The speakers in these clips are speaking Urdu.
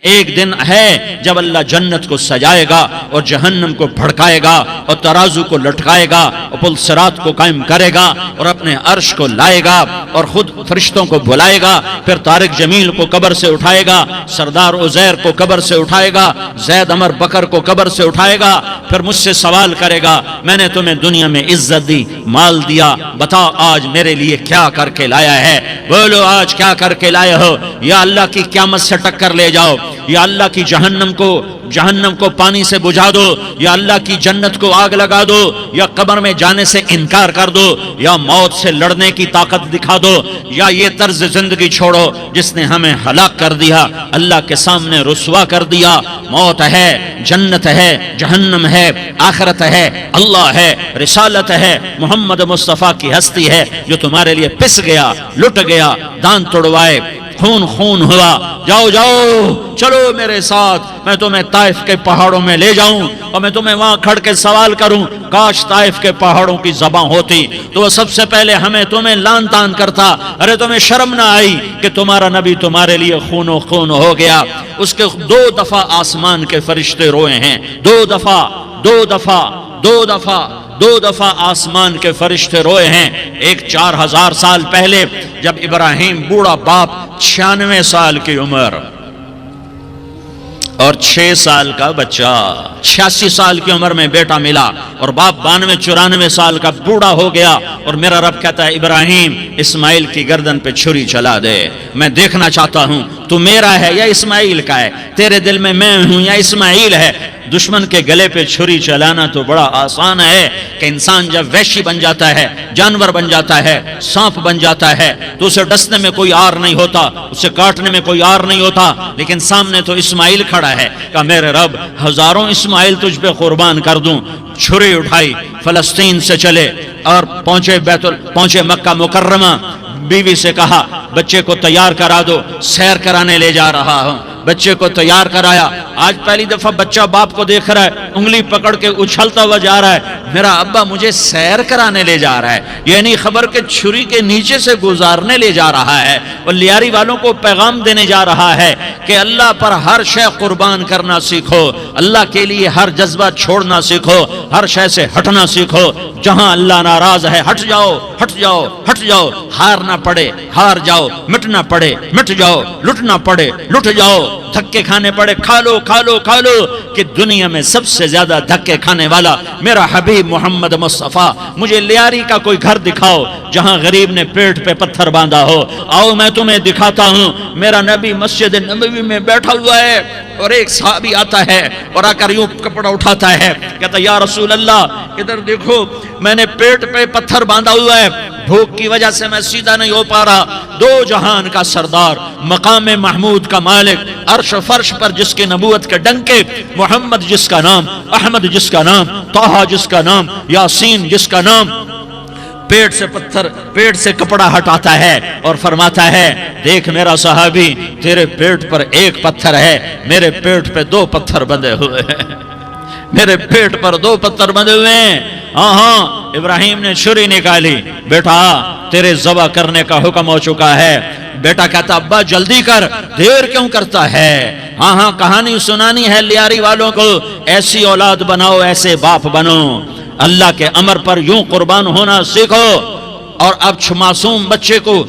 ایک دن ہے جب اللہ جنت کو سجائے گا اور جہنم کو بھڑکائے گا اور ترازو کو لٹکائے گا اور پل صراط کو قائم کرے گا اور اپنے عرش کو لائے گا اور خود فرشتوں کو بلائے گا، پھر طارق جمیل کو قبر سے اٹھائے گا، سردار عزیر کو قبر سے اٹھائے گا، زید عمر بکر کو قبر سے اٹھائے گا، پھر مجھ سے سوال کرے گا میں نے تمہیں دنیا میں عزت دی، مال دیا، بتا آج میرے لیے کیا کر کے لایا ہے؟ بولو آج کیا کر کے لائے ہو؟ یا اللہ کی قیامت سے ٹکر لے جاؤ، یا اللہ کی جہنم کو پانی سے بجھا دو، یا اللہ کی جنت کو آگ لگا دو، یا قبر میں جانے سے انکار کر دو، یا موت سے لڑنے کی طاقت دکھا دو، یا یہ طرز زندگی چھوڑو جس نے ہمیں ہلاک کر دیا، اللہ کے سامنے رسوا کر دیا۔ موت ہے، جنت ہے، جہنم ہے، آخرت ہے، اللہ ہے، رسالت ہے، محمد مصطفیٰ کی ہستی ہے جو تمہارے لیے پس گیا، لٹ گیا، دان توڑوائے، خون ہوا۔ جاؤ چلو میرے ساتھ، میں تمہیں طائف کے پہاڑوں میں لے جاؤں اور میں تمہیں وہاں کھڑ کے سوال کروں، کاش طائف کے پہاڑوں کی زبان ہوتی تو وہ سب سے پہلے تمہیں لان تان کرتا، ارے تمہیں شرم نہ آئی کہ تمہارا نبی تمہارے لیے خون ہو گیا؟ اس کے 2 دفعہ آسمان کے فرشتے روئے ہیں، 2 دفعہ آسمان کے فرشتے روئے ہیں۔ ایک 4000 سال پہلے جب ابراہیم بوڑھا باپ 96 سال کی عمر اور 6 سال کا بچہ، 86 سال کی عمر میں بیٹا ملا اور باپ 92-94 سال کا بوڑھا ہو گیا، اور میرا رب کہتا ہے ابراہیم اسماعیل کی گردن پہ چھری چلا دے، میں دیکھنا چاہتا ہوں تو میرا ہے یا اسماعیل کا ہے، تیرے دل میں میں ہوں یا اسماعیل ہے۔ دشمن کے گلے پہ چھری چلانا تو بڑا آسان ہے کہ انسان جب وحشی بن جاتا ہے، جانور بن جاتا ہے، سانپ بن جاتا ہے تو اسے ڈسنے میں کوئی آر نہیں ہوتا، اسے کاٹنے میں کوئی آر نہیں ہوتا، لیکن سامنے تو اسماعیل کھڑا ہے، کہ میرے رب ہزاروں اسماعیل تجھ پہ قربان کر دوں۔ چھری اٹھائی، فلسطین سے چلے اور پہنچے مکہ مکرمہ، بیوی سے کہا بچے کو تیار کرا دو، سیر کرانے لے جا رہا ہوں۔ بچے کو تیار کرایا، آج پہلی دفعہ بچہ باپ کو دیکھ رہا ہے، انگلی پکڑ کے اچھلتا ہوا جا رہا ہے، میرا ابا مجھے سیر کرانے لے جا رہا ہے، یعنی خبر کے چھری کے نیچے سے گزارنے لے جا رہا ہے، اور لیاری والوں کو پیغام دینے جا رہا ہے کہ اللہ پر ہر شے قربان کرنا سیکھو، اللہ کے لیے ہر جذبہ چھوڑنا سیکھو، ہر شے سے ہٹنا سیکھو، جہاں اللہ ناراض ہے ہٹ جاؤ، ہار نہ پڑے ہار جاؤ، مٹنا پڑے مٹ جاؤ، لٹنا پڑے لٹ جاؤ، دھکے کھانے پڑے کھا لو کہ دنیا میں سب سے زیادہ دھکے کھانے والا میرا حبیب محمد مصطفیٰ۔ مجھے لیاری کا کوئی گھر دکھاؤ جہاں غریب نے پیٹ پہ پتھر باندھا ہو، آؤ میں تمہیں دکھاتا ہوں۔ میرا نبی مسجد نبوی میں بیٹھا ہوا ہے اور ایک صحابی آتا ہے اور آ کر یوں کپڑا اٹھاتا ہے، کہتا یا رسول اللہ ادھر دیکھو، میں نے پیٹ پہ پتھر باندھا ہوا ہے، بھوک کی وجہ سے میں سیدھا نہیں ہو پا رہا۔ 2 جہان کا سردار، مقام محمود کا مالک، عرش و فرش پر جس کے نبوت کے ڈنکے، محمد جس کا نام، احمد جس کا نام، طہ جس کا نام، یاسین جس کا نام، پیٹ سے کپڑا ہٹاتا ہے اور فرماتا ہے دیکھ میرا صحابی، تیرے پیٹ پر 1 پتھر ہے، میرے پیٹ پہ 2 پتھر بندھے ہوئے ہیں، میرے پیٹ پر 2 پتھر بندھے ہوئے ہیں۔ ہاں ابراہیم نے چھری نکالی، بیٹا تیرے ذبح کرنے کا حکم ہو چکا ہے۔ بیٹا کہتا ابا جلدی کر، دیر کیوں کرتا ہے؟ ہاں کہانی سنانی ہے لیاری والوں کو، ایسی اولاد بناؤ، ایسے باپ بنو، اللہ کے امر پر یوں قربان ہونا سیکھو۔ اور اب معصوم بچے کو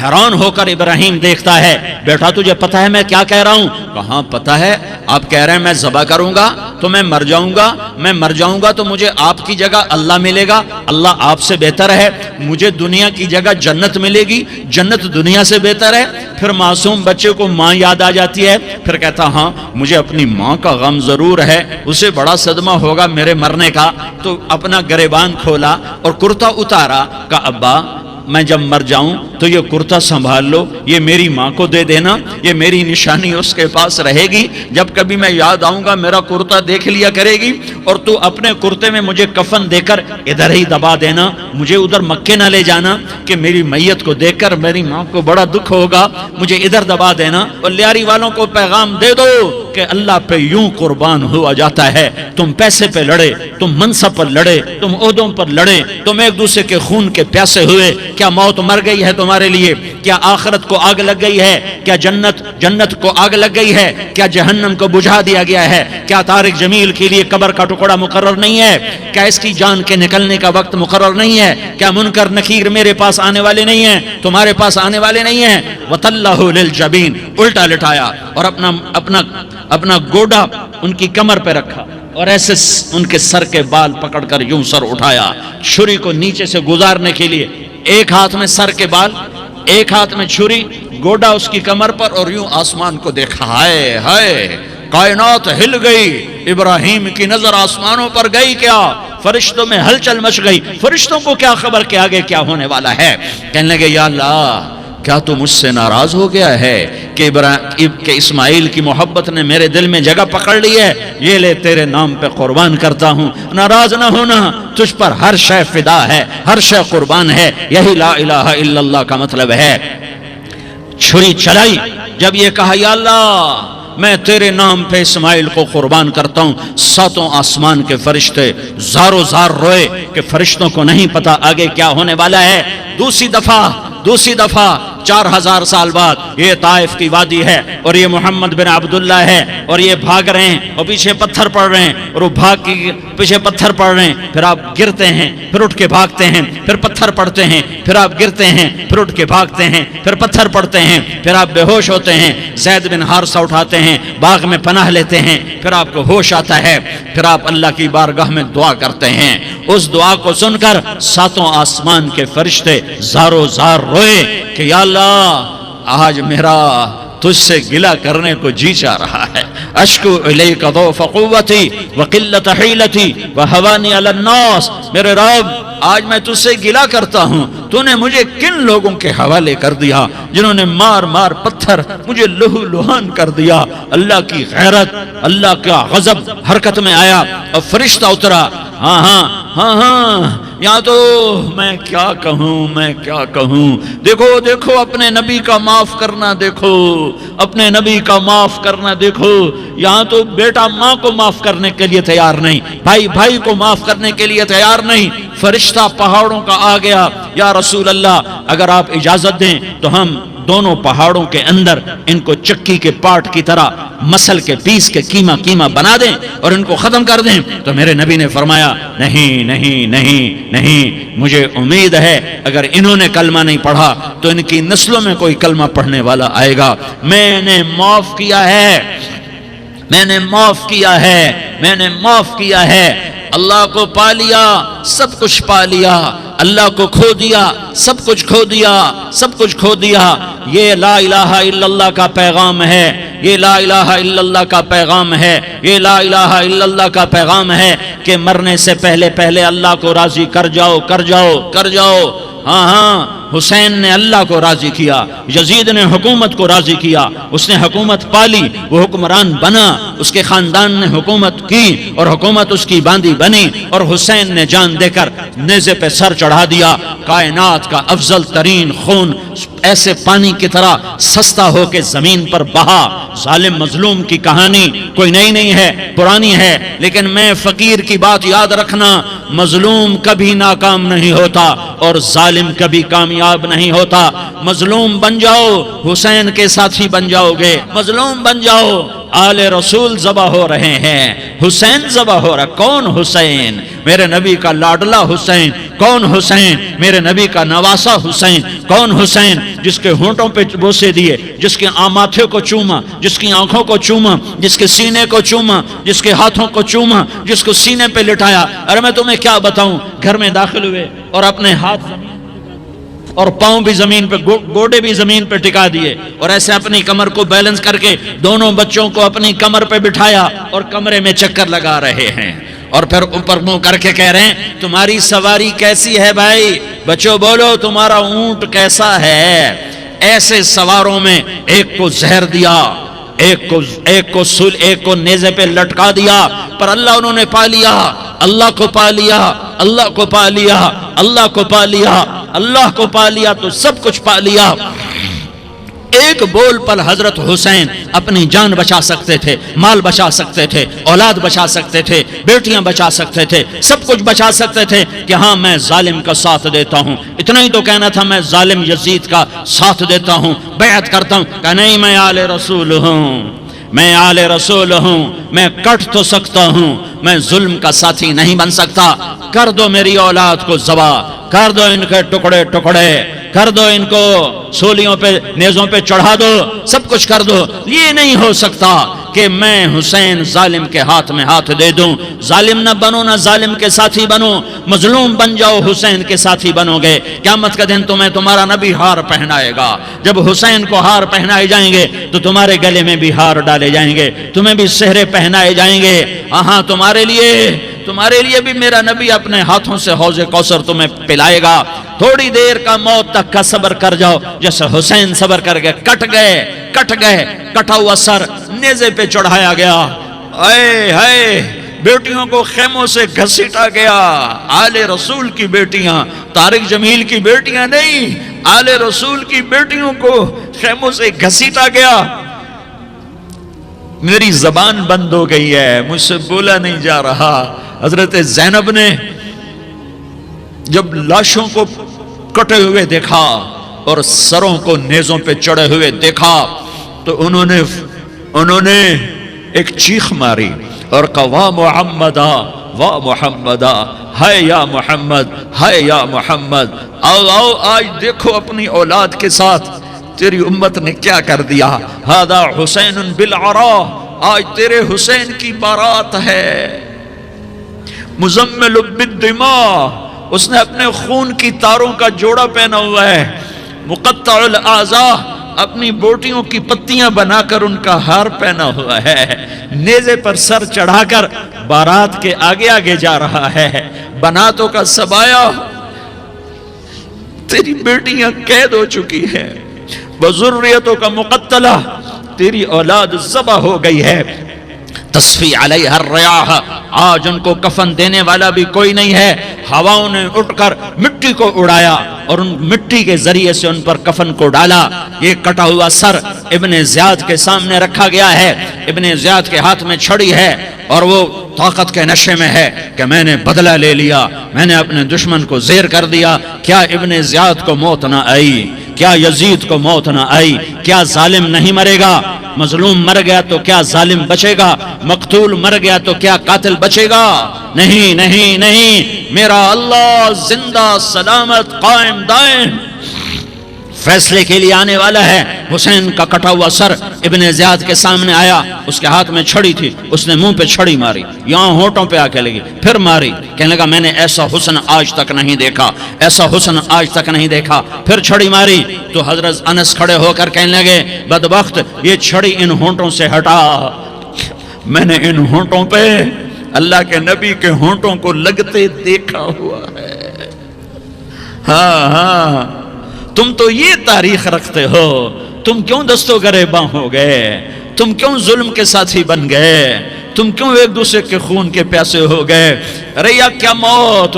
حیران ہو کر ابراہیم دیکھتا ہے، بیٹا تجھے پتہ ہے میں کیا کہہ رہا ہوں؟ کہاں پتہ ہے، آپ کہہ رہے ہیں میں ذبح کروں گا تو میں مر جاؤں گا تو مجھے آپ کی جگہ اللہ ملے گا، اللہ آپ سے بہتر ہے، مجھے دنیا کی جگہ جنت ملے گی، جنت دنیا سے بہتر ہے۔ پھر معصوم بچے کو ماں یاد آ جاتی ہے، پھر کہتا ہاں مجھے اپنی ماں کا غم ضرور ہے، اسے بڑا صدمہ ہوگا میرے مرنے کا، تو اپنا گریبان کھولا اور کرتا اتارا، کہا ابا میں جب مر جاؤں تو یہ کرتا سنبھال لو، یہ میری ماں کو دے دینا، یہ میری نشانی اس کے پاس رہے گی، جب کبھی میں یاد آؤں گا میرا کرتا دیکھ لیا کرے گی، اور تو اپنے کرتے میں مجھے کفن دے کر ادھر ہی دبا دینا، مجھے ادھر مکے نہ لے جانا کہ میری میت کو دیکھ کر میری ماں کو بڑا دکھ ہوگا، مجھے ادھر دبا دینا۔ اور لیاری والوں کو پیغام دے دو کہ اللہ پہ یوں قربان ہوا جاتا ہے، تم پیسے پہ لڑے، تم منصب پر لڑے، تم عہدوں پر لڑے، تم ایک دوسرے کے خون کے پیاسے ہوئے، کیا موت مر گئی ہے تمہارے لیے؟ کیا آخرت کو آگ لگ گئی ہے؟ کیا جنت کو آگ لگ گئی ہے؟ کیا جہنم کو بجھا دیا گیا ہے؟ کیا طارق جمیل کے لیے قبر کا ٹکڑا مقرر نہیں ہے؟ کیا اس کی جان کے نکلنے کا وقت مقرر نہیں ہے؟ کیا منکر نکیر میرے پاس آنے والے نہیں ہیں، تمہارے پاس آنے والے نہیں ہیں؟ وَتَلَّهُ لِلْجَبِينَ، الٹا لٹایا اور اپنا گوڈا ان کی کمر پہ رکھا اور ایسے ان کے سر کے بال پکڑ کر یوں سر اٹھایا، چھری کو نیچے سے گزارنے کے لیے، ایک ہاتھ میں سر کے بال، ایک ہاتھ میں چھری، گوڈا اس کی کمر پر، اور یوں آسمان کو دیکھا۔ ہائے ہائے، کائنات ہل گئی، ابراہیم کی نظر آسمانوں پر گئی، کیا فرشتوں میں ہلچل مچ گئی۔ فرشتوں کو کیا خبر کہ آگے کیا ہونے والا ہے؟ کہنے لگے یا اللہ، کیا تو مجھ سے ناراض ہو گیا ہے کہ اسماعیل کی محبت نے میرے دل میں جگہ پکڑ لی ہے؟ یہ لے تیرے نام پہ قربان کرتا ہوں۔ ناراض نہ ہونا، تجھ پر ہر شے فدا ہے، ہر شے قربان ہے، یہی لا الہ الا اللہ کا مطلب ہے۔ چھری چلائی، جب یہ کہا یا اللہ میں تیرے نام پہ اسماعیل کو قربان کرتا ہوں، ساتوں آسمان کے فرشتے زارو زار روئے کہ فرشتوں کو نہیں پتا آگے کیا ہونے والا ہے۔ دوسری دفعہ 4000 سال بعد یہ طائف کی وادی ہے اور یہ محمد بن عبداللہ ہے اور یہ بھاگ رہے ہیں اور پیچھے پتھر پڑ رہے ہیں اور وہ بھاگ کے پیچھے پتھر پڑ رہے ہیں، پھر آپ گرتے ہیں، پھر اٹھ کے بھاگتے ہیں، پھر پتھر پڑتے ہیں، پھر آپ گرتے ہیں، پھر اٹھ کے بھاگتے ہیں، پھر پتھر پڑتے ہیں، پھر آپ بے ہوش ہوتے ہیں، زید بن حارثہ اٹھاتے ہیں، باغ میں پناہ لیتے ہیں، پھر آپ کو ہوش آتا ہے، پھر آپ اللہ کی بارگاہ میں دعا کرتے ہیں۔ اس دعا کو سن کر ساتوں آسمان کے فرشتے زارو زار روئے کہ یا اللہ آج میرا تجھ سے گلہ کرنے کو جی چاہ رہا ہے۔ اشکو الیک ضعف قوتی وقلت حیلتی وہوانی علی الناس، میرے رب آج میں تجھ سے گلہ کرتا ہوں، تو نے مجھے کن لوگوں کے حوالے کر دیا جنہوں نے مار مار پتھر مجھے لہو لہان کر دیا۔ اللہ کی غیرت، اللہ کا غضب حرکت میں آیا اور فرشتہ اترا۔ ہاں یہاں تو میں کیا کہوں، دیکھو اپنے نبی کا معاف کرنا، دیکھو اپنے نبی کا معاف کرنا، دیکھو یہاں تو بیٹا ماں کو معاف کرنے کے لیے تیار نہیں، بھائی کو معاف کرنے کے لیے تیار نہیں۔ فرشتہ پہاڑوں کا آ گیا، یا رسول اللہ اگر آپ اجازت دیں تو ہم دونوں پہاڑوں کے اندر ان کو چکی کے پاٹ کی طرح مسل کے پیس کے کیما بنا دیں اور ان کو ختم کر دیں۔ تو میرے نبی نے فرمایا نہیں، مجھے امید ہے اگر انہوں نے کلمہ نہیں پڑھا تو ان کی نسلوں میں کوئی کلمہ پڑھنے والا آئے گا۔ میں نے معاف کیا ہے، اللہ کو پا لیا، سب کچھ پا لیا، اللہ کو کھو دیا، سب کچھ کھو دیا۔ یہ لا الہ الا اللہ کا پیغام ہے، یہ لا الہ الا اللہ کا پیغام ہے، یہ لا الہ الا اللہ کا پیغام ہے کہ مرنے سے پہلے اللہ کو راضی کر جاؤ۔ ہاں حسین نے اللہ کو راضی کیا، یزید نے حکومت کو راضی کیا، اس نے حکومت پالی، وہ حکمران بنا، اس کے خاندان نے حکومت کی اور حکومت اس کی باندھی بنی، اور حسین نے جان دے کر نیزے پہ سر چڑھا دیا۔ کائنات کا افضل ترین خون ایسے پانی کی طرح سستا ہو کے زمین پر بہا۔ ظالم مظلوم کی کہانی کوئی نئی نہیں ہے، پرانی ہے، لیکن میں فقیر کی بات یاد رکھنا، مظلوم کبھی ناکام نہیں ہوتا اور ظالم کبھی کامیاب نہیں ہوتا۔ مظلوم بن جاؤ، حسین کے ساتھی بن جاؤ گے، مظلوم بن جاؤ۔ آل رسول ذبح ہو رہے ہیں، حسین ذبح ہو رہا۔ کون حسین؟ میرے نبی کا لاڈلا حسین۔ کون حسین؟ میرے نبی کا نواسا حسین۔ کون حسین؟ جس کے ہونٹوں پہ بوسے دیے، جس کے ماتھے کو چوما، جس کی آنکھوں کو چوما، جس کے سینے کو چوما، جس کے ہاتھوں کو چوما، جس کو سینے پہ لٹایا۔ ارے میں تمہیں کیا بتاؤں، گھر میں داخل ہوئے اور اپنے ہاتھ اور پاؤں بھی زمین پہ، گوڑے بھی زمین پہ ٹکا دیے اور ایسے اپنی کمر کو بیلنس کر کے دونوں بچوں کو اپنی کمر پہ بٹھایا اور کمرے میں چکر لگا رہے ہیں، اور پھر اوپر منہ کر کے کہہ رہے ہیں تمہاری سواری کیسی ہے بھائی؟ بچوں بولو تمہارا اونٹ کیسا ہے؟ ایسے سواروں میں ایک کو زہر دیا، ایک کو نیزے پہ لٹکا دیا، پر انہوں نے پا لیا، اللہ کو پا لیا، اللہ کو پا لیا، اللہ کو پا لیا، اللہ کو پا لیا تو سب کچھ پا لیا۔ ایک بول پر حضرت حسین اپنی جان بچا سکتے تھے، مال بچا سکتے تھے، اولاد بچا سکتے تھے، بیٹیاں بچا سکتے تھے، سب کچھ بچا سکتے تھے کہ ہاں میں ظالم کا ساتھ دیتا ہوں۔ اتنا ہی تو کہنا تھا میں ظالم یزید کا ساتھ دیتا ہوں، بیعت کرتا ہوں، کہ نہیں میں آل رسول ہوں، میں آل رسول ہوں، میں کٹ تو سکتا ہوں، میں ظلم کا ساتھی نہیں بن سکتا۔ کر دو میری اولاد کو ذبح، کر دو ان کے ٹکڑے ٹکڑے، کر دو ان کو سولیوں پہ نیزوں پہ چڑھا دو، سب کچھ کر دو۔ یہ نہیں ہو سکتا کہ میں حسین ظالم کے ہاتھ میں ہاتھ دے دوں۔ ظالم نہ بنو، نہ ظالم کے ساتھی بنو، مظلوم بن جاؤ، حسین کے ساتھی بنو گے۔ قیامت کا دن تمہیں تمہارا نبی ہار پہنائے گا۔ جب حسین کو ہار پہنائے جائیں گے تو تمہارے گلے میں بھی ہار ڈالے جائیں گے، تمہیں بھی سہرے پہنائے جائیں گے۔ ہاں تمہارے لیے بھی میرا نبی اپنے ہاتھوں سے حوض کوثر تمہیں پلائے گا۔ تھوڑی دیر کا موت تک کا صبر کر جاؤ، جیسے حسین صبر کر گئے، کٹ گئے، کٹا ہوا سر نیزے پہ چڑھایا گیا۔ اے ہائے، بیٹیوں کو خیموں سے گھسیٹا گیا۔ آل رسول کی بیٹیاں، طارق جمیل کی بیٹیاں نہیں، آل رسول کی بیٹیوں کو خیموں سے گھسیٹا گیا۔ میری زبان بند ہو گئی ہے، مجھ سے بولا نہیں جا رہا۔ حضرت زینب نے جب لاشوں کو کٹے ہوئے دیکھا اور سروں کو نیزوں پہ چڑھے ہوئے دیکھا تو انہوں نے ایک چیخ ماری اور کہا واہ محمدہ، واہ محمدہ، ہائے یا محمد، ہائے یا محمد۔ آؤ آج دیکھو اپنی اولاد کے ساتھ تیری امت نے کیا کر دیا۔ ہذا حسین بالعراء، آج تیرے حسین کی بارات ہے۔ مزمل بالدماء، اس نے اپنے خون کی تاروں کا جوڑا پہنا ہوا ہے۔ مقطع الاعضاء، اپنی بوٹیوں کی پتیاں بنا کر ان کا ہار پہنا ہوا ہے۔ نیزے پر سر چڑھا کر بارات کے آگے آگے جا رہا ہے۔ بناتوں کا سبایا، تیری بیٹیاں قید ہو چکی ہیں، وذریتوں کا مقتلہ، تیری اولاد ذبح ہو گئی ہے۔ تصفی علیہ الریاح، آج ان کو کفن دینے والا بھی کوئی نہیں ہے۔ ہواؤں نے اٹھ کر مٹی کو اڑایا اور ان مٹی کے ذریعے سے ان پر کفن کو ڈالا۔ یہ کٹا ہوا سر ابن زیاد کے سامنے رکھا گیا ہے۔ ابن زیاد کے ہاتھ میں چھڑی ہے اور وہ طاقت کے نشے میں ہے کہ میں نے بدلہ لے لیا، میں نے اپنے دشمن کو زیر کر دیا۔ کیا ابن زیاد کو موت نہ آئی؟ کیا یزید کو موت نہ آئی؟ کیا ظالم نہیں مرے گا؟ مظلوم مر گیا تو کیا ظالم بچے گا؟ مقتول مر گیا تو کیا قاتل بچے گا؟ نہیں نہیں نہیں، میرا اللہ زندہ سلامت قائم دائم فیصلے کے لیے آنے والا ہے۔ حسین کا کٹا ہوا سر ابن زیاد کے سامنے آیا، اس کے ہاتھ میں چھڑی تھی، اس نے منہ پہ چھڑی ماری، یہاں ہونٹوں پہ آ کے لگی، پھر ماری، کہنے لگا میں نے ایسا حسن آج تک نہیں دیکھا، ایسا حسن آج تک نہیں دیکھا، پھر چھڑی ماری تو حضرت انس کھڑے ہو کر کہنے لگے بدبخت، یہ چھڑی ان ہونٹوں سے ہٹا۔ میں نے ان ہونٹوں پہ اللہ کے نبی کے ہونٹوں کو لگتے دیکھا ہوا ہے۔ ہاں تم تو یہ تاریخ رکھتے ہو، تم کیوں دستوں گریباں ہو گئے؟ تم کیوں ظلم کے ساتھی بن گئے؟ تم کیوں ایک دوسرے کے خون کے پیاسے ہو گئے؟ ارے یا کیا موت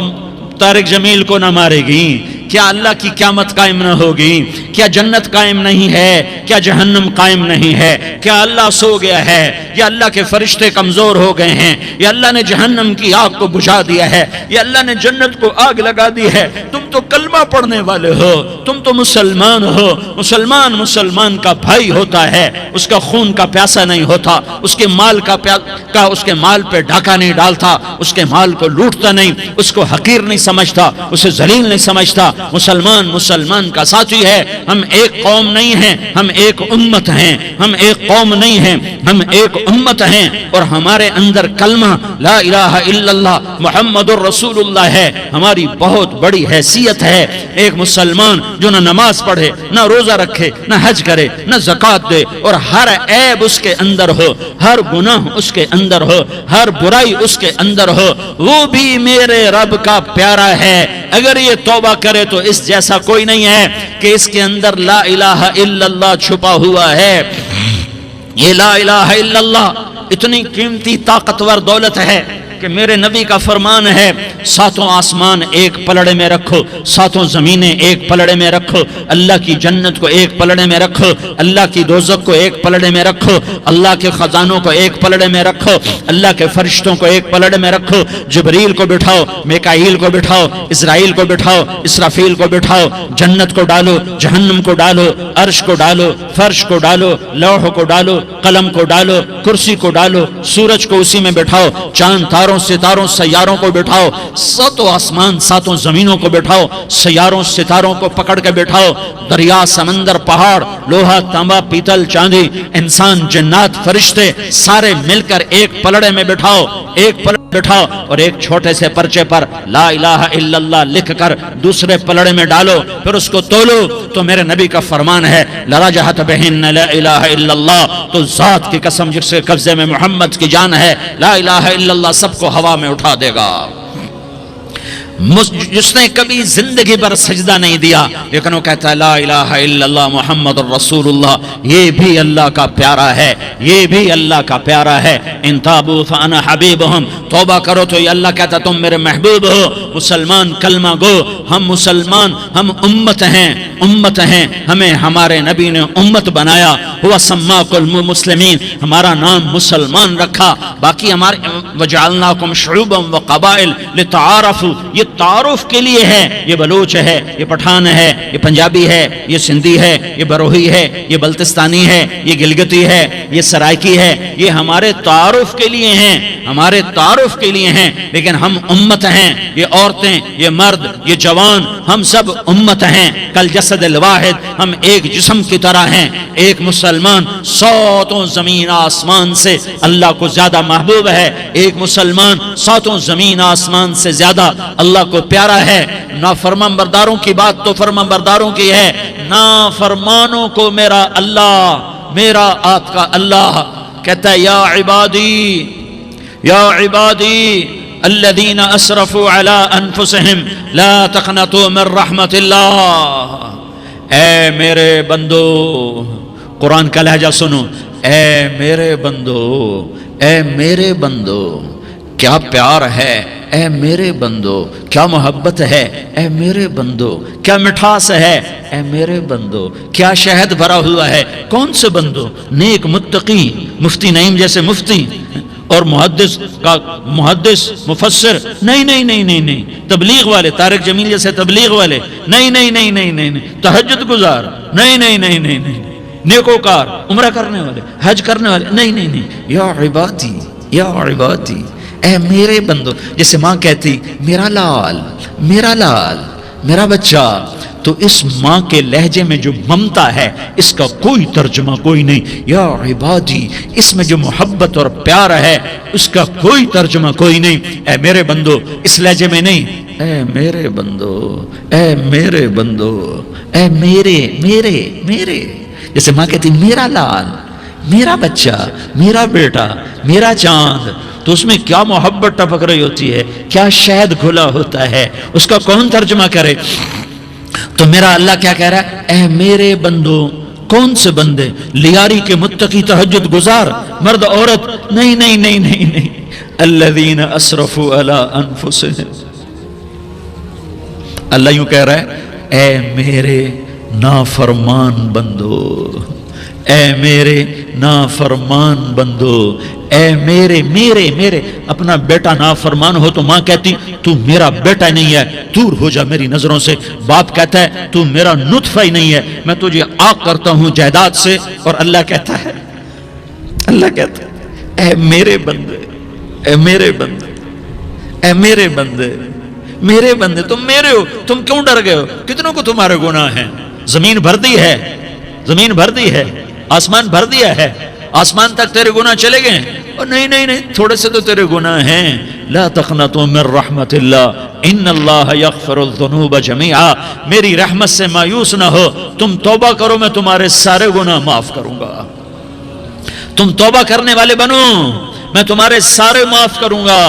طارق جمیل کو نہ مارے گی؟ کیا اللہ کی قیامت قائم نہ ہوگی؟ کیا جنت قائم نہیں ہے؟ کیا جہنم قائم نہیں ہے؟ کیا اللہ سو گیا ہے؟ یا اللہ کے فرشتے کمزور ہو گئے ہیں؟ یا اللہ نے جہنم کی آگ کو بجھا دیا ہے؟ یا اللہ نے جنت کو آگ لگا دی ہے؟ تم تو کلمہ پڑھنے والے ہو، تم تو مسلمان ہو۔ مسلمان کا بھائی ہوتا ہے، اس کا خون کا پیاسا نہیں ہوتا، اس کے مال اس کے مال پہ ڈھاکہ نہیں ڈالتا، اس کے مال کو لوٹتا نہیں، اس کو حقیر نہیں سمجھتا، اسے ذلیل نہیں سمجھتا۔ مسلمان کا ساتھی ہے۔ ہم ایک قوم نہیں ہیں، ہم ایک امت ہیں، ہم ایک قوم نہیں ہیں، ہم ایک امت ہیں، اور ہمارے اندر کلمہ لا الہ الا اللہ محمد الرسول اللہ ہے، ہماری بہت بڑی حیثیت ہے۔ ایک مسلمان جو نہ نماز پڑھے، نہ روزہ رکھے، نہ حج کرے، نہ زکوٰۃ دے، اور ہر عیب اس کے اندر ہو، ہر گناہ اس کے اندر ہو، ہر برائی اس کے اندر ہو، وہ بھی میرے رب کا پیارا ہے۔ اگر یہ توبہ کرے تو اس جیسا کوئی نہیں ہے کہ اس کے اندر لا الہ الا اللہ چھپا ہوا ہے۔ یہ لا الہ الا اللہ اتنی قیمتی طاقتور دولت ہے کہ میرے نبی کا فرمان ہے ساتوں آسمان ایک پلڑے میں رکھو، ساتوں زمینیں ایک پلڑے میں رکھو، اللہ کی جنت کو ایک پلڑے میں رکھو، اللہ کی دوزخ کو ایک پلڑے میں رکھو، اللہ کے خزانوں کو ایک پلڑے میں رکھو، اللہ کے فرشتوں کو ایک پلڑے میں رکھو، جبریل کو بٹھاؤ، میکائیل کو بٹھاؤ، اسرائیل کو بٹھاؤ، اسرافیل کو بٹھاؤ، جنت کو ڈالو، جہنم کو ڈالو، عرش کو ڈالو، فرش کو ڈالو، لوح کو ڈالو، قلم کو ڈالو، کرسی کو ڈالو، سورج کو اسی میں بٹھاؤ، چاند تاروں ستاروں سیاروں کو بٹھاؤ، ساتوں آسمان ساتوں زمینوں کو بٹھاؤ، سیاروں ستاروں کو پکڑ کے بٹھاؤ، دریا سمندر پہاڑ لوہا تانبا پیتل چاندی انسان جنات فرشتے سارے مل کر ایک پلڑے میں بٹھاؤ، ایک پلڑے بٹھاؤ اور ایک چھوٹے سے پرچے پر لا الہ الا اللہ لکھ کر دوسرے پلڑے میں ڈالو، پھر اس کو تولو تو میرے نبی کا فرمان ہے لرجحت بہن لا الہ الا اللہ، تو ذات کی قسم جس کے قبضے میں محمد کی جان ہے لا الہ الا اللہ سب کو ہوا میں اٹھا دے گا۔ جس نے کبھی زندگی پر سجدہ نہیں دیا لیکن وہ کہتا ہے لا الہ الا اللہ محمد الرسول اللہ، یہ بھی اللہ کا پیارا ہے، یہ بھی اللہ کا پیارا ہے۔ ان تابوا فانا حبیبہم، توبہ کرو تو یہ اللہ کہتا تم میرے محبوب ہو۔ مسلمان کلمہ گو، ہم مسلمان، ہم امت ہیں، امت ہیں، ہمیں ہمارے نبی نے امت بنایا، ہوا سماکم المسلمین، ہمارا نام مسلمان رکھا، باقی ہمارے وجعلناکم شعوبا وقبائل لتعارفوا، یہ تعارف کے لیے ہے، یہ بلوچ ہے، یہ پٹھان ہے، یہ پنجابی ہے، یہ سندھی ہے، یہ بروہی ہے، یہ بلتستانی ہے، یہ گلگتی ہے، یہ سرائکی ہے، یہ ہمارے تعارف کے لیے ہیں، ہمارے تعارف کے لیے ہیں، لیکن ہم امت ہیں، یہ عورتیں، یہ مرد، یہ جوان، ہم سب امت ہیں، کل جسد الواحد، ہم ایک جسم کی طرح ہیں۔ ایک مسلمان ساتوں زمین آسمان سے اللہ کو زیادہ محبوب ہے، ایک مسلمان ساتوں زمین آسمان سے زیادہ اللہ کو پیارا ہے۔ نافرمان برداروں کی بات تو فرمان برداروں کی ہے، نافرمانوں کو میرا اللہ، میرا آپ کا اللہ کہتا ہے یا عبادی، یا عبادی الذین اسرفوا علی انفسہم لا تقنطوا من رحمت اللہ، اے میرے بندو، قرآن کا لہجہ سنو، اے میرے بندو، اے میرے بندو، کیا پیار ہے، اے میرے بندو، کیا محبت ہے، اے میرے بندو، کیا مٹھاس ہے، اے میرے بندو، کیا شہد بھرا ہوا ہے۔ کون سے بندو؟ نیک متقی، مفتی نعیم جیسے مفتی اور محدث مفسر، نہیں نہیں نہیں نہیں نہیں، تبلیغ والے طارق جمیل جیسے تبلیغ والے، نہیں نہیں نہیں نہیں نہیں، تہجد گزار، نہیں نہیں نہیں نہیں نہیں، نیکوکار، عمرہ کرنے والے، حج کرنے والے، نہیں نہیں نہیں، یا عبادی، یا عبادی، اے میرے بندو، جیسے ماں کہتی میرا لال، میرا لال، میرا بچہ، تو اس ماں کے لہجے میں جو ممتا ہے اس کا کوئی ترجمہ کوئی نہیں، یا عبادی، اس میں جو محبت اور پیار ہے اس کا کوئی ترجمہ کوئی نہیں، اے میرے بندو، اس لہجے میں نہیں، اے میرے بندو، اے میرے بندو، اے میرے میرے میرے، جیسے ماں کہتی میرا لال، میرا بچہ، میرا بیٹا، میرا چاند، تو اس میں کیا محبت ٹپک رہی ہوتی ہے، کیا شہد گھلا ہوتا ہے، اس کا کون ترجمہ کرے؟ تو میرا اللہ کیا کہہ رہا ہے، اے میرے بندو، کون سے بندے؟ لیاری کے متقی تہجد گزار، مرد عورت، نہیں نہیں نہیں نہیں نہیں، الذین اسرفوا علی انفسہم، اللہ یوں کہہ رہا ہے اے میرے نافرمان بندو، اے میرے نافرمان بندو، اے میرے میرے میرے، اپنا بیٹا نافرمان ہو تو ماں کہتی تو میرا بیٹا نہیں ہے، دور ہو جا میری نظروں سے، باپ کہتا ہے تو میرا نطفہ ہی نہیں ہے، میں تجھے عاق کرتا ہوں جائیداد سے، اور اللہ کہتا ہے، اللہ کہتا ہے اے میرے بندے، اے میرے بندے، اے میرے بندے، میرے بندے، تم میرے ہو، تم کیوں ڈر گئے ہو؟ کتنوں کو تمہارے گناہ ہیں؟ زمین بھر دی ہے، زمین بھر دی ہے، آسمان بھر دیا ہے، آسمان تک تیرے گناہ چلے گئے ہیں، اور نہیں نہیں نہیں، تھوڑے سے تو تیرے گناہ ہیں، لا تقنطوا من رحمت اللہ ان اللہ یغفر الذنوب جميعا، میری رحمت سے مایوس نہ ہو، تم توبہ کرو میں تمہارے سارے گناہ معاف کروں گا، تم توبہ کرنے والے بنو میں تمہارے سارے معاف کروں گا۔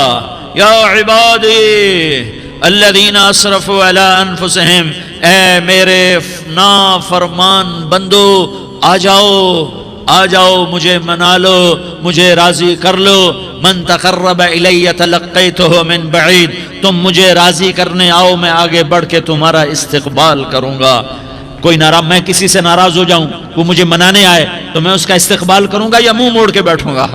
یا عبادی الذین اسرفوا علی انفسہم، اے میرے نافرمان بندو، آ جاؤ آ جاؤ مجھے منا لو، مجھے راضی کر لو، من تقرب الی تلقیتہ من بعید، تم مجھے راضی کرنے آؤ، میں آگے بڑھ کے تمہارا استقبال کروں گا۔ کوئی ناراض، میں کسی سے ناراض ہو جاؤں، وہ مجھے منانے آئے تو میں اس کا استقبال کروں گا یا منہ موڑ کے بیٹھوں گا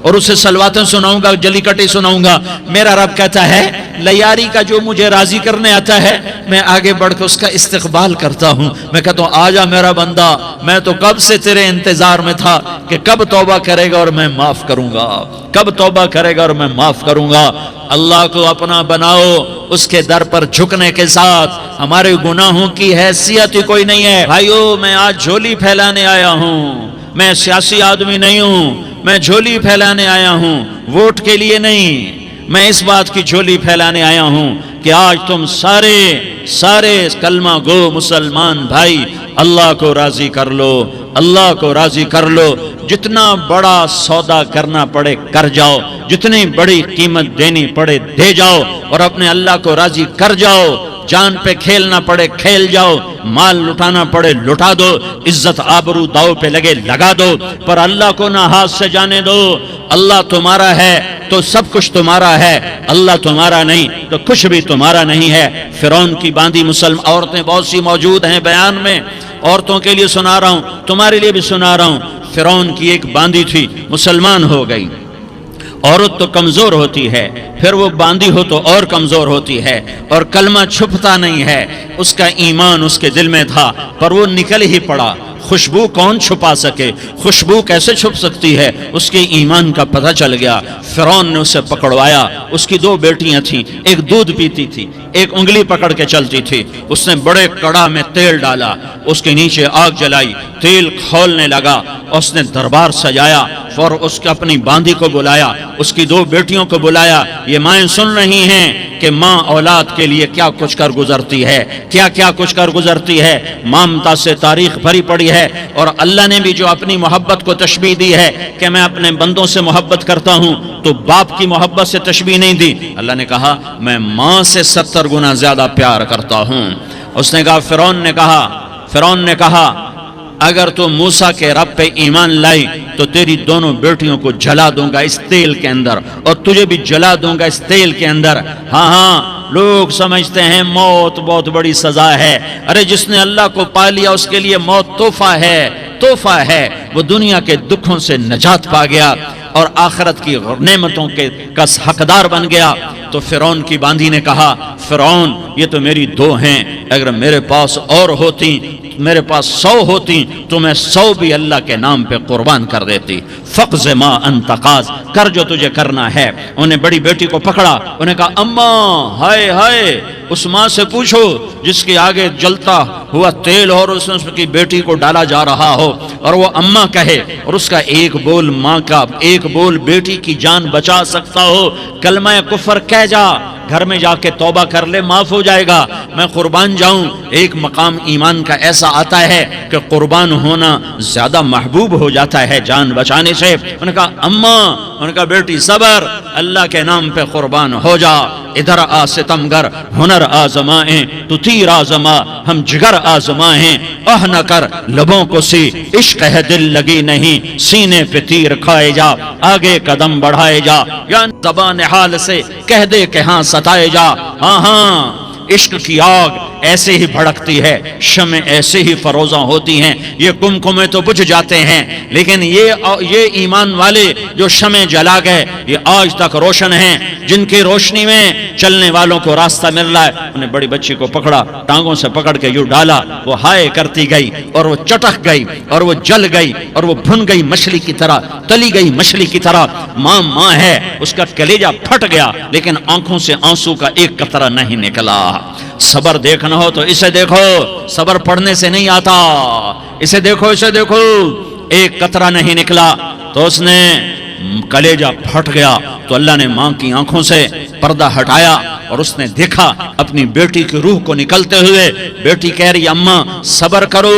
اور اسے سلواتیں سناؤں گا، جلی کٹی سناؤں گا؟ میرا رب کہتا ہے لیاری کا جو مجھے راضی کرنے آتا ہے میں آگے بڑھ کے اس کا استقبال کرتا ہوں۔ میں کہتا ہوں آجا میرا بندہ، میں تو کب سے تیرے انتظار میں تھا کہ کب توبہ کرے گا اور میں معاف کروں گا، کب توبہ کرے گا اور میں معاف کروں گا۔ اللہ کو اپنا بناؤ، اس کے در پر جھکنے کے ساتھ ہمارے گناہوں کی حیثیت ہی کوئی نہیں ہے۔ بھائیو میں آج جھولی پھیلانے آیا ہوں، میں سیاسی آدمی نہیں ہوں، میں جھولی پھیلانے آیا ہوں، ووٹ کے لیے نہیں، میں اس بات کی جھولی پھیلانے آیا ہوں کہ آج تم سارے کلمہ گو مسلمان بھائی اللہ کو راضی کر لو، اللہ کو راضی کر لو، جتنا بڑا سودا کرنا پڑے کر جاؤ، جتنی بڑی قیمت دینی پڑے دے جاؤ اور اپنے اللہ کو راضی کر جاؤ، جان پہ کھیلنا پڑے کھیل جاؤ، مال لٹانا پڑے لٹا دو، عزت آبرو داؤ پہ لگے لگا دو، پر اللہ کو نہ ہاتھ سے جانے دو۔ اللہ تمہارا ہے تو سب کچھ تمہارا ہے، اللہ تمہارا نہیں تو کچھ بھی تمہارا نہیں ہے۔ فرعون کی باندھی مسلم عورتیں بہت سی موجود ہیں بیان میں، عورتوں کے لیے سنا رہا ہوں، تمہارے لیے بھی سنا رہا ہوں۔ فرعون کی ایک باندھی تھی، مسلمان ہو گئی۔ عورت تو کمزور ہوتی ہے، پھر وہ باندھی ہو تو اور کمزور ہوتی ہے، اور کلمہ چھپتا نہیں ہے، اس کا ایمان اس کے دل میں تھا پر وہ نکل ہی پڑا۔ خوشبو کون چھپا سکے، خوشبو کیسے چھپ سکتی ہے، اس کے ایمان کا پتہ چل گیا۔ فرعون نے اسے پکڑوایا، اس کی 2 بیٹیاں تھیں، ایک دودھ پیتی تھی، ایک انگلی پکڑ کے چلتی تھی۔ اس نے بڑے کڑا میں تیل ڈالا، اس کے نیچے آگ جلائی، تیل کھولنے لگا، اس نے دربار سجایا اور اس کے اپنی باندھی کو بلایا، اس کی 2 بیٹیوں کو بلایا۔ یہ مائیں سن رہی ہیں کہ ماں اولاد کے لیے کیا کچھ کر گزرتی ہے، کیا کچھ کر گزرتی ہے۔ مامتا سے تاریخ بھری پڑی ہے، اور اللہ نے بھی جو اپنی محبت کو تشبیہ دی ہے کہ میں اپنے بندوں سے محبت کرتا ہوں تو باپ کی محبت سے تشبیہ نہیں دی۔ اللہ نے کہا میں ماں سے 70 گنا زیادہ پیار کرتا ہوں۔ اس نے کہا فرعون نے کہا اگر تو موسیٰ کے رب پہ ایمان لائی تو تیری دونوں بیٹیوں کو جلا دوں گا اس تیل کے اندر، اور تجھے بھی جلا دوں گا اس تیل کے اندر۔ ہاں لوگ سمجھتے ہیں موت بہت بڑی سزا ہے، ارے جس نے اللہ کو پا لیا اس کے لیے موت تحفہ ہے، وہ دنیا کے دکھوں سے نجات پا گیا اور آخرت کی نعمتوں کا حقدار بن گیا۔ تو فرعون کی باندھی نے کہا فرعون یہ تو میری 2 ہیں، اگر میرے پاس اور ہوتی، میرے پاس 100 ہوتی تو میں 100 بھی اللہ کے نام پہ قربان کر دیتی۔ فقض ما انت قاض، کر جو تجھے کرنا ہے۔ انہیں بڑی بیٹی کو پکڑا، انہیں کہا اماں ہائے اس ماں سے پوچھو جس کے آگے جلتا ہوا تیل اور اس کی بیٹی کو ڈالا جا رہا ہو اور وہ اماں کہے، اور اس کا ایک بول ماں کا، ایک بول بیٹی کی جان بچا سکتا ہو، کلمہ کفر کہہ جا، گھر میں جا کے توبہ کر لے، معاف ہو جائے گا، میں قربان جاؤں۔ ایک مقام ایمان کا ایسا آتا ہے کہ قربان ہونا زیادہ محبوب ہو جاتا ہے جان بچانے سے۔ انہوں نے کہا اماں، انہوں نے کہا بیٹی صبر، اللہ کے نام پہ قربان ہو جا۔ ادھر آ ستمگر ہنر آزمائیں تو تیر آزما، ہم جگر آزمائیں اہ نہ کر لبوں کو سی، عشق ہے دل لگی نہیں، سینے پہ تیر کھائے جا، آگے قدم بڑھائے جا، یا زبان حال سے کہہ دے کہ ہاں ستائے جا۔ ہاں عشق کی آگ ایسے ہی بھڑکتی ہے، شمع ایسے ہی فروزاں ہوتی ہیں، یہ کمکمے تو بجھ جاتے ہیں، لیکن یہ ایمان والے جو شمع جلا گئے یہ آج تک روشن ہیں، جن کی روشنی میں چلنے والوں کو راستہ مل رہا ہے۔ انہیں بڑی بچی کو پکڑا، ٹانگوں سے پکڑ کے یوں ڈالا، وہ ہائے کرتی گئی اور وہ چٹک گئی اور وہ جل گئی اور وہ بھن گئی مچھلی کی طرح، تلی گئی مچھلی کی طرح۔ ماں ہے، اس کا کلیجہ پھٹ گیا لیکن آنکھوں سے آنسو کا ایک قطرہ نہیں نکلا۔ صبر دیکھنا ہو تو اسے دیکھو، صبر پڑھنے سے نہیں آتا، اسے دیکھو ایک قطرہ نہیں نکلا تو اس نے کلیجہ پھٹ گیا۔ تو اللہ نے ماں کی آنکھوں سے پردہ ہٹایا اور اس نے دیکھا اپنی بیٹی کی روح کو نکلتے ہوئے۔ بیٹی کہہ رہی اماں صبر کرو،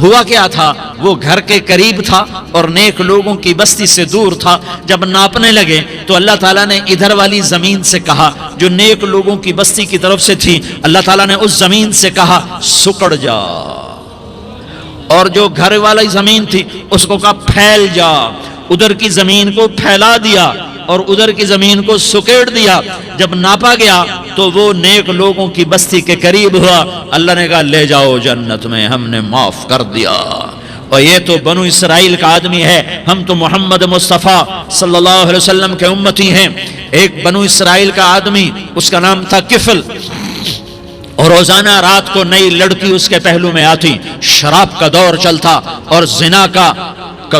ہوا کیا تھا، وہ گھر کے قریب تھا اور نیک لوگوں کی بستی سے دور تھا۔ جب ناپنے لگے تو اللہ تعالیٰ نے ادھر والی زمین سے کہا جو نیک لوگوں کی بستی کی طرف سے تھی، اللہ تعالیٰ نے اس زمین سے کہا سکڑ جا، اور جو گھر والی زمین تھی اس کو کہا پھیل جا۔ ادھر کی زمین کو پھیلا دیا اور ادھر کی زمین کو سکیڑ دیا۔ جب ناپا گیا تو وہ نیک لوگوں کی بستی کے قریب ہوا۔ اللہ نے کہا لے جاؤ جنت میں، ہم نے معاف کر دیا۔ اور یہ تو بنو اسرائیل کا آدمی ہے، ہم تو محمد مصطفیٰ صلی اللہ علیہ وسلم کے امتی ہیں۔ ایک بنو اسرائیل کا آدمی، اس کا نام تھا کفل، اور روزانہ رات کو نئی لڑکی اس کے پہلو میں آتی، شراب کا دور چلتا اور زنا کا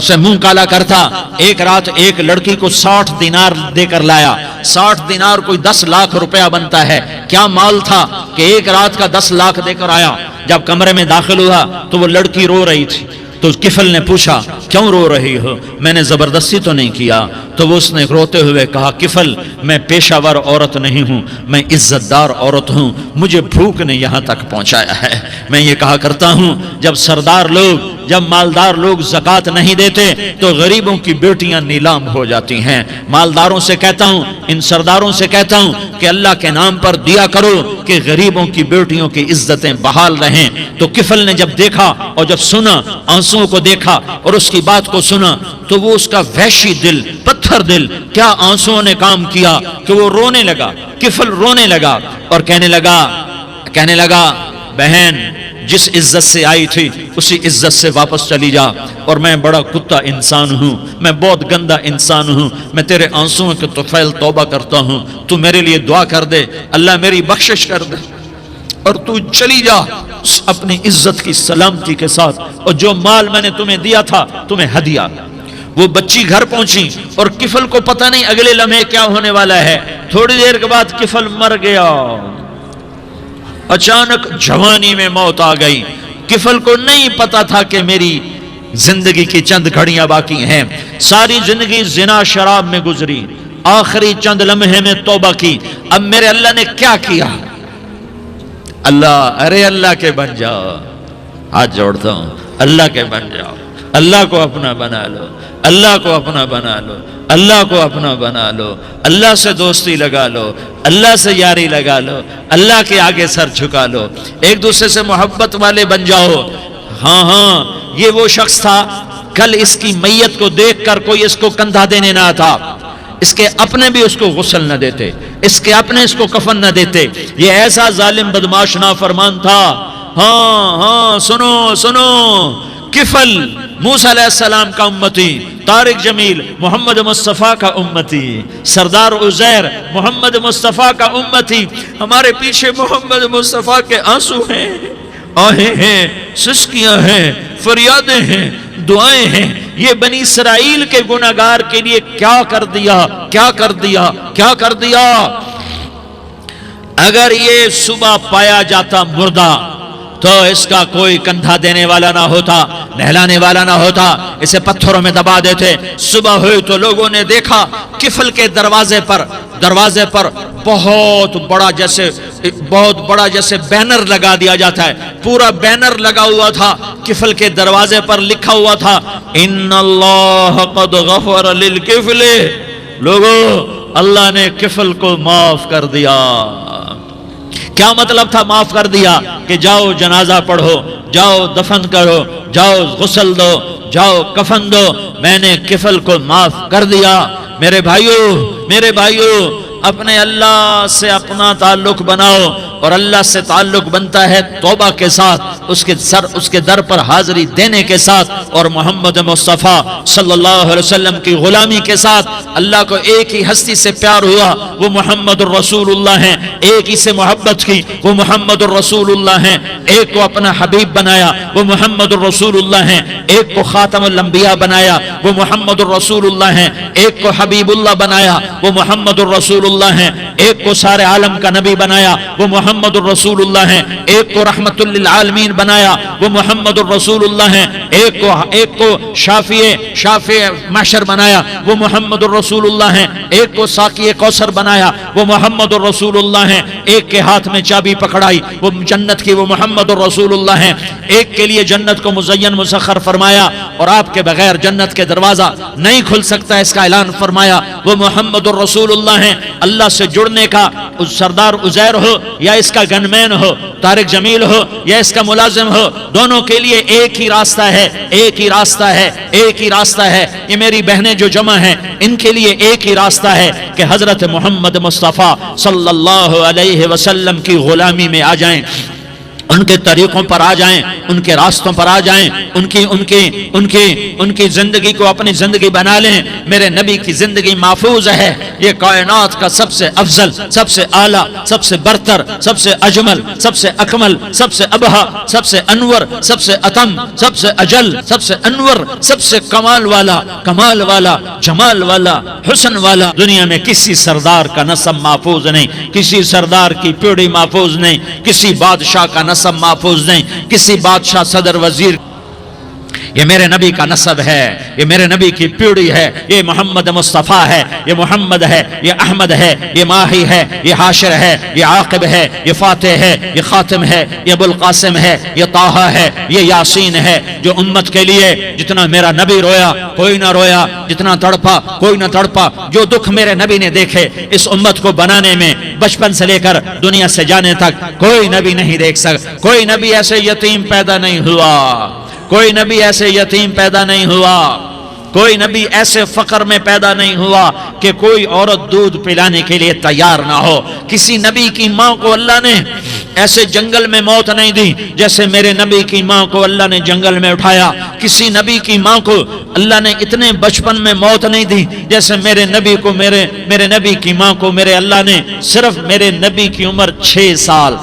سے منہ کالا کرتا۔ ایک رات ایک لڑکی کو 60 دینار دے کر لایا۔ 60 دینار کوئی 10 لاکھ روپیہ بنتا ہے۔ کیا مال تھا کہ ایک رات کا 10 لاکھ دے کر آیا۔ جب کمرے میں داخل ہوا تو وہ لڑکی رو رہی تھی، تو کفل نے پوچھا کیوں رو رہی ہو، میں نے زبردستی تو نہیں کیا؟ تو وہ اس نے روتے ہوئے کہا کفل میں پیشہ ور عورت نہیں ہوں، میں عزت دار عورت ہوں، مجھے بھوک نے یہاں تک پہنچایا ہے۔ میں یہ کہا کرتا ہوں جب سردار لوگ، جب مالدار لوگ زکوٰۃ نہیں دیتے تو غریبوں کی بیٹیاں نیلام ہو جاتی ہیں۔ مالداروں سے کہتا ہوں، ان سرداروں سے کہتا ہوں کہ اللہ کے نام پر دیا کرو کہ غریبوں کی بیٹیوں کی عزتیں بحال رہیں۔ تو کفل نے جب دیکھا اور جب سنا، آنسوؤں کو دیکھا اور اس کی بات کو سنا، تو وہ اس کا وحشی دل، پتھر دل، کیا آنسوؤں نے کام کیا کہ وہ رونے لگا۔ کفل رونے لگا اور کہنے لگا بہن جس عزت سے آئی تھی اسی عزت سے واپس چلی جا، اور میں بڑا کتا انسان ہوں، میں بہت گندا انسان ہوں، میں تیرے آنسوؤں کے طفیل توبہ کرتا ہوں، تو میرے لیے دعا کر دے، اللہ میری بخشش کر دے، اور تو چلی جا اپنی عزت کی سلامتی کے ساتھ، اور جو مال میں نے تمہیں دیا تھا تمہیں ہدیہ۔ وہ بچی گھر پہنچی اور کفل کو پتہ نہیں اگلے لمحے کیا ہونے والا ہے۔ تھوڑی دیر کے بعد کفل مر گیا، اچانک جوانی میں موت آ گئی۔ کفل کو نہیں پتا تھا کہ میری زندگی کی چند گھڑیاں باقی ہیں۔ ساری زندگی زنا شراب میں گزری، آخری چند لمحے میں توبہ کی۔ اب میرے اللہ نے کیا کیا؟ اللہ کے بن جاؤ، ہاتھ جوڑتا ہوں، اللہ کے بن جاؤ، اللہ کو اپنا بنا لو، اللہ کو اپنا بنا لو، اللہ کو اپنا بنا لو، اللہ سے دوستی لگا لو، اللہ سے یاری لگا لو، اللہ کے آگے سر جھکا لو، ایک دوسرے سے محبت والے بن جاؤ۔ ہاں یہ وہ شخص تھا، کل اس کی میت کو دیکھ کر کوئی اس کو کندھا دینے نہ تھا، اس کے اپنے بھی اس کو غسل نہ دیتے، اس کے اپنے اس کو کفن نہ دیتے۔ یہ ایسا ظالم بدماش نافرمان تھا۔ ہاں سنو، کفل موسیٰ علیہ السلام کا امتی، طارق جمیل محمد مصطفیٰ کا امتی، سردار عزیر محمد مصطفیٰ کا امتی۔ ہمارے پیچھے محمد مصطفیٰ کے آنسو ہیں، آہیں ہیں، سسکیاں ہیں، فریادیں ہیں، دعائیں ہیں۔ یہ بنی اسرائیل کے گناہگار کے لیے کیا کر دیا۔ اگر یہ صبح پایا جاتا مردہ تو اس کا کوئی کندھا دینے والا نہ ہوتا، نہلانے والا نہ ہوتا، اسے پتھروں میں دبا دیتے۔ صبح ہوئی تو لوگوں نے دیکھا کفل کے دروازے پر بہت بڑا جیسے بینر لگا دیا جاتا ہے، پورا بینر لگا ہوا تھا، کفل کے دروازے پر لکھا ہوا تھا ان اللہ قد غفر للکفل۔ لوگوں، اللہ نے کفل کو معاف کر دیا۔ کیا مطلب تھا معاف کر دیا؟ کہ جاؤ جنازہ پڑھو، جاؤ دفن کرو، جاؤ غسل دو، جاؤ کفن دو، میں نے کفل کو معاف کر دیا۔ میرے بھائیو اپنے اللہ سے اپنا تعلق بناؤ، اور اللہ سے تعلق بنتا ہے توبہ کے ساتھ، اس کے در پر حاضری دینے کے ساتھ، اور محمد مصطفیٰ صلی اللہ علیہ وسلم کی غلامی کے ساتھ۔ اللہ کو ایک ہی ہستی سے پیار ہوا، وہ محمد الرسول اللہ ہیں، ایک ہی سے محبت کی، وہ محمد الرسول اللہ ہیں، ایک کو اپنا حبیب بنایا، وہ محمد الرسول اللہ ہیں، ایک کو خاتم الانبیاء بنایا، وہ محمد الرسول اللہ ہیں، ایک کو حبیب اللہ بنایا، وہ محمد الرسول اللہ ہیں، ایک کو سارے عالم کا نبی بنایا وہ محمد الرسول اللہ ہیں، ایک کو رحمت للعالمین بنایا وہ محمد الرسول اللہ ہیں، ایک کو شافع محشر بنایا وہ محمد الرسول اللہ ہیں، ایک کو ساقی کوثر بنایا وہ محمد الرسول اللہ ہیں، ایک کے ہاتھ میں چابی پکڑائی وہ جنت کی وہ محمد الرسول اللہ ہیں، ایک کے لیے جنت کو مزین مسخر فرمایا اور آپ کے بغیر جنت کے دروازہ نہیں کھل سکتا اس کا اعلان فرمایا وہ محمد الرسول اللہ ہیں۔ اللہ سے جڑنے کا سردار عزیر ہو یا اس کا گنمین ہو، طارق جمیل ہو یا اس کا ملازم ہو، دونوں کے لیے ایک ہی راستہ ہے، ایک ہی راستہ ہے، ایک ہی راستہ ہے۔ یہ میری بہنیں جو جمع ہیں ان کے لیے ایک ہی راستہ ہے کہ حضرت محمد مصطفیٰ صلی اللہ علیہ وسلم کی غلامی میں آ جائیں، ان کے طریقوں پر آ جائیں، ان کے راستوں پر آ جائیں، ان کی زندگی کو اپنی زندگی بنا لیں۔ میرے نبی کی زندگی محفوظ ہے، یہ کائنات کا سب سے افضل، سب سے اعلیٰ، سب سے برتر، سب سے اجمل، سب سے اکمل، سب سے ابہا، سب سے انور، سب سے اتم، سب سے اجل، سب سے انور، سب سے کمال والا، جمال والا، حسن والا۔ دنیا میں کسی سردار کا نسب محفوظ نہیں، کسی سردار کی پیڑھی محفوظ نہیں، کسی بادشاہ کا نسب محفوظ نہیں، کسی بادشاہ صدر وزیر۔ یہ میرے نبی کا نسب ہے، یہ میرے نبی کی پیڑھی ہے، یہ محمد مصطفیٰ ہے، یہ محمد ہے، یہ احمد ہے، یہ ماہی ہے، یہ حاشر ہے، یہ عاقب ہے، یہ فاتح ہے، یہ خاتم ہے، یہ ابو القاسم ہے، یہ طٰہٰ ہے، یہ یاسین ہے۔ جو امت کے لیے جتنا میرا نبی رویا کوئی نہ رویا، جتنا تڑپا کوئی نہ تڑپا، جو دکھ میرے نبی نے دیکھے اس امت کو بنانے میں بچپن سے لے کر دنیا سے جانے تک کوئی نبی نہیں دیکھ سکتا۔ کوئی نبی ایسے یتیم پیدا نہیں ہوا، کوئی نبی ایسے یتیم پیدا نہیں ہوا، کوئی نبی ایسے فقر میں پیدا نہیں ہوا کہ کوئی عورت دودھ پلانے کے لیے تیار نہ ہو۔ کسی نبی کی ماں کو اللہ نے ایسے جنگل میں موت نہیں دی جیسے میرے نبی کی ماں کو اللہ نے جنگل میں اٹھایا۔ کسی نبی کی ماں کو اللہ نے اتنے بچپن میں موت نہیں دی جیسے میرے نبی کی ماں کو میرے اللہ نے صرف میرے نبی کی عمر 6 سال،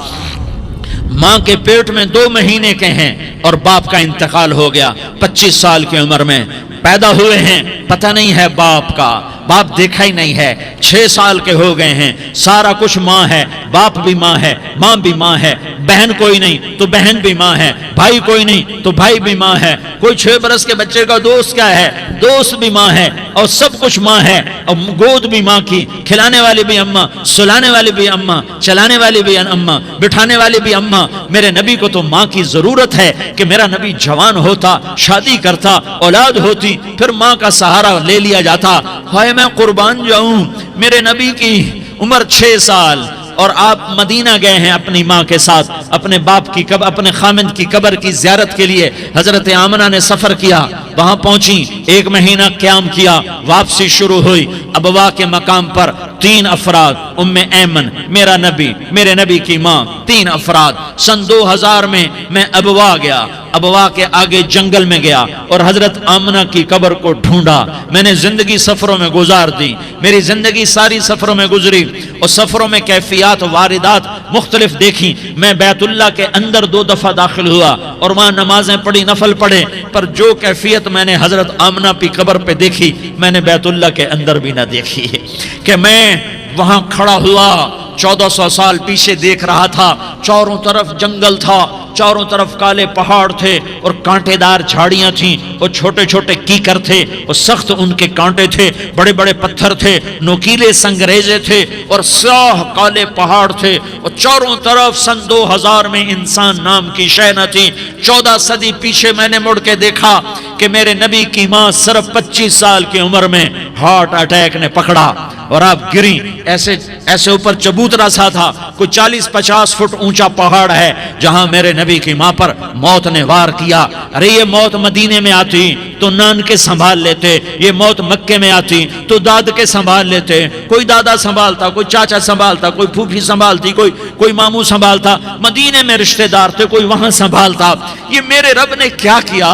ماں کے پیٹ میں 2 مہینے کے ہیں اور باپ کا انتقال ہو گیا 25 سال کی عمر میں پیدا ہوئے ہیں، پتہ نہیں ہے باپ کا، باپ دیکھا ہی نہیں ہے، 6 سال کے ہو گئے ہیں، سارا کچھ ماں ہے، باپ بھی ماں ہے، ماں بھی ماں ہے، بہن کوئی نہیں تو بہن بھی ماں ہے، بھائی کوئی نہیں تو بھائی بھی ماں ہے، کوئی 6 برس کے بچے کا دوست کیا ہے، دوست بھی ماں ہے، اور سب کچھ ماں ہے، اور گود بھی ماں کی، کھلانے والی بھی اماں، سلانے والی بھی اماں، چلانے والی بھی اماں، بٹھانے والی بھی اماں۔ میرے نبی کو تو ماں کی ضرورت ہے کہ میرا نبی جوان ہوتا، شادی کرتا، اولاد ہوتی، پھر ماں کا سہارا لے لیا جاتا۔ ہائے میں قربان جاؤں، میرے نبی کی عمر 6 سال اور آپ مدینہ گئے ہیں اپنی ماں کے ساتھ، اپنے باپ کی اپنے خامند کی قبر کی زیارت کے لیے حضرت آمنہ نے سفر کیا، وہاں پہنچی، 1 مہینہ قیام کیا، واپسی شروع ہوئی۔ ابوا کے مقام پر 3 افراد، ام ایمن، میرا نبی، میرے نبی کی ماں، 3 افراد۔ سن 2000 میں ابوا گیا، ابوا کے آگے جنگل میں گیا اور حضرت آمنہ کی قبر کو ڈھونڈا۔ میں نے زندگی سفروں میں گزار دی، میری زندگی ساری سفروں میں گزری اور سفروں میں کیفیات واردات مختلف دیکھی۔ میں بیت اللہ کے اندر 2 دفعہ داخل ہوا اور وہاں نمازیں پڑھی، نفل پڑھے، پر جو کیفیت میں نے حضرت آمنہ کی قبر پہ دیکھی میں نے بیت اللہ کے اندر بھی نہ دیکھی کہ میں وہاں کھڑا ہوا 1400 سال پیچھے دیکھ رہا تھا، چاروں طرف جنگل تھا، چاروں طرف کالے پہاڑ تھے اور کانٹے دار جھاڑیاں تھیں اور چھوٹے چھوٹے کیکر تھے اور سخت ان کے کانٹے تھے، بڑے بڑے پتھر تھے، نوکیلے سنگریزے تھے اور سیاہ کالے پہاڑ تھے اور چاروں طرف سن 2000 میں انسان نام کی شے نہ تھی۔ 14 صدی پیچھے میں نے مڑ کے دیکھا کہ میرے نبی کی ماں صرف 25 سال کی عمر میں ہارٹ اٹیک نے پکڑا اور آپ گری، ایسے اوپر چبوترا سا تھا، کوئی 40-50 فٹ اونچا پہاڑ ہے جہاں میرے نبی کی ماں پر موت نے وار کیا۔ ارے یہ موت مدینے میں آتی تو نان کے سنبھال لیتے، یہ موت مکے میں آتی تو داد کے سنبھال لیتے، کوئی دادا سنبھالتا، کوئی چاچا سنبھالتا، کوئی پھوپھی سنبھالتی، کوئی ماموں سنبھالتا، مدینے میں رشتہ دار تھے کوئی وہاں سنبھالتا۔ یہ میرے رب نے کیا کیا؟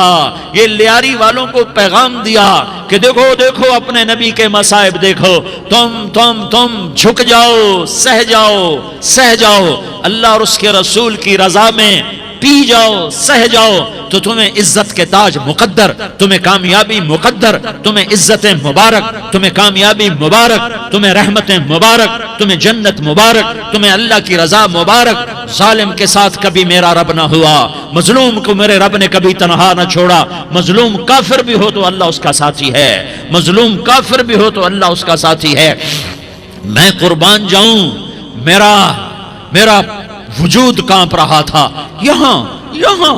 یہ لیاری والوں کو پیغام دیا کہ دیکھو دیکھو اپنے نبی کے مصائب دیکھو، تم جھک جاؤ، سہ جاؤ، اللہ اور اس کے رسول کی رضا میں پی جاؤ سہ جاؤ تو تمہیں عزت کے تاج مقدر، تمہیں کامیابی مقدر، تمہیں عزت مبارک، تمہیں کامیابی مبارک، تمہیں رحمت مبارک، تمہیں جنت مبارک، تمہیں اللہ کی رضا مبارک۔ ظالم کے ساتھ کبھی میرا رب نہ ہوا، مظلوم کو میرے رب نے کبھی تنہا نہ چھوڑا۔ مظلوم کافر بھی ہو تو اللہ اس کا ساتھی ہے، مظلوم کافر بھی ہو تو اللہ اس کا ساتھی ہے۔ میں قربان جاؤں، میرا وجود کانپ رہا تھا۔ یہاں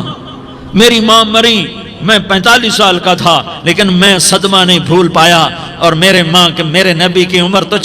میری ماں مری، میں 45 سال کا تھا، لیکن میں صدمہ نہیں بھول پایا۔ اور میرے نبی کی عمر تو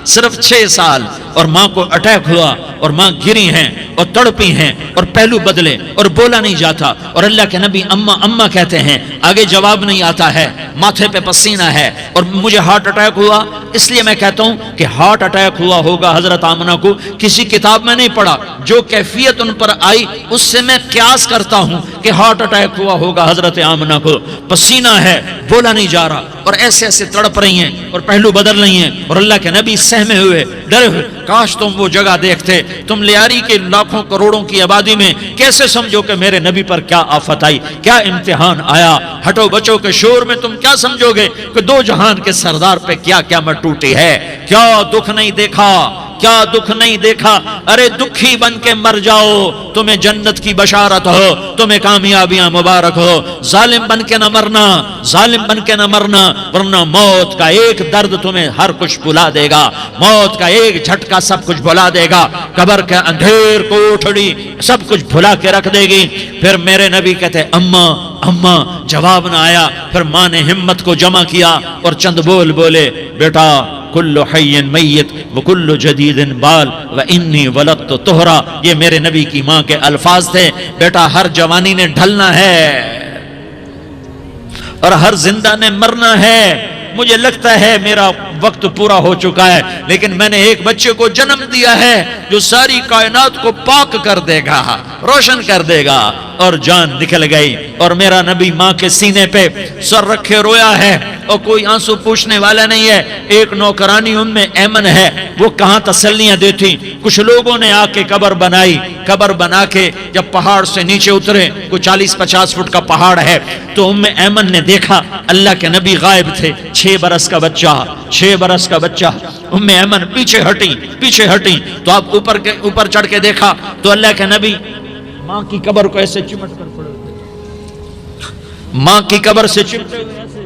صرف 6 سال، اور ماں کو اٹیک ہوا اور ماں گری ہیں اور تڑپی ہیں اور پہلو بدلے اور بولا نہیں جاتا، اور اللہ کے نبی اماں اماں کہتے ہیں، آگے جواب نہیں آتا ہے، ماتھے پہ پسینہ ہے، اور مجھے ہارٹ اٹیک ہوا۔ اس لیے میں کہتا ہوں کہ ہارٹ اٹیک ہوا ہوگا حضرت آمنہ کو، کسی کتاب میں نہیں پڑھا، جو کیفیت ان پر آئی اس سے میں قیاس کرتا ہوں کہ ہارٹ اٹیک ہوا ہوگا حضرت آمنہ کو۔ پسینہ ہے، بولا نہیں جا رہا، اور ایسے ایسے تڑپ رہی ہیں اور پہلو بدل رہی ہیں، اور اللہ کے نبی سہمے ہوئے، ڈرے ہوئے۔ کاش تم وہ جگہ دیکھتے، تم لیاری کے لاکھوں کروڑوں کی آبادی میں کیسے سمجھو کہ میرے نبی پر کیا آفت آئی، کیا امتحان آیا۔ ہٹو بچوں کے شور میں تم کیا سمجھو گے کہ دو جہان کے سردار پہ کیا قیامت ٹوٹی ہے۔ کیا دکھ نہیں دیکھا، کیا دکھ نہیں دیکھا۔ ارے دکھی بن کے مر جاؤ، تمہیں جنت کی بشارت ہو، تمہیں کامیابیاں مبارک ہو۔ ظالم بن کے نہ مرنا، ظالم بن کے نہ مرنا، ورنہ موت کا ایک درد تمہیں ہر کچھ بھلا دے گا، موت کا ایک جھٹکا سب کچھ بھلا دے گا، قبر کے اندھیر کو اٹھڑی سب کچھ بھلا کے رکھ دے گی۔ پھر میرے نبی کہتے اماں اماں، جواب نہ آیا۔ پھر ماں نے ہمت کو جمع کیا اور چند بول بولے، بیٹا کل حی میت وکل جدید بال وانی ولدت طہرا۔ یہ میرے نبی کی ماں کے الفاظ تھے۔ بیٹا ہر جوانی نے ڈھلنا ہے اور ہر زندہ نے مرنا ہے۔ مجھے لگتا ہے میرا وقت پورا ہو چکا ہے، لیکن میں نے ایک بچے کو جنم دیا ہے جو ساری کائنات کو پاک کر دے گا، روشن کر دے گا۔ اور جان نکل گئی، اور میرا نبی ماں کے سینے پہ سر رکھے رویا ہے، اور کوئی آنسو پوچھنے والا نہیں ہے۔ ایک نوکرانی ام ایمن ہے، وہ کہاں تسلیاں دیتی۔ کچھ لوگوں نے آ کے قبر بنائی، قبر بنا کے جب پہاڑ سے نیچے اترے، کوئی 40-50 فٹ کا پہاڑ ہے، تو ام ایمن نے دیکھا اللہ کے نبی غائب تھے، 6 برس کا بچہ، 6 برس کا بچہ۔ ام ایمن پیچھے ہٹی تو آپ اوپر چڑھ کے دیکھا تو اللہ کے نبی ماں کی قبر کو ایسے چمٹ کر پڑے، ماں کی قبر سے چمٹے ہوئے ایسے۔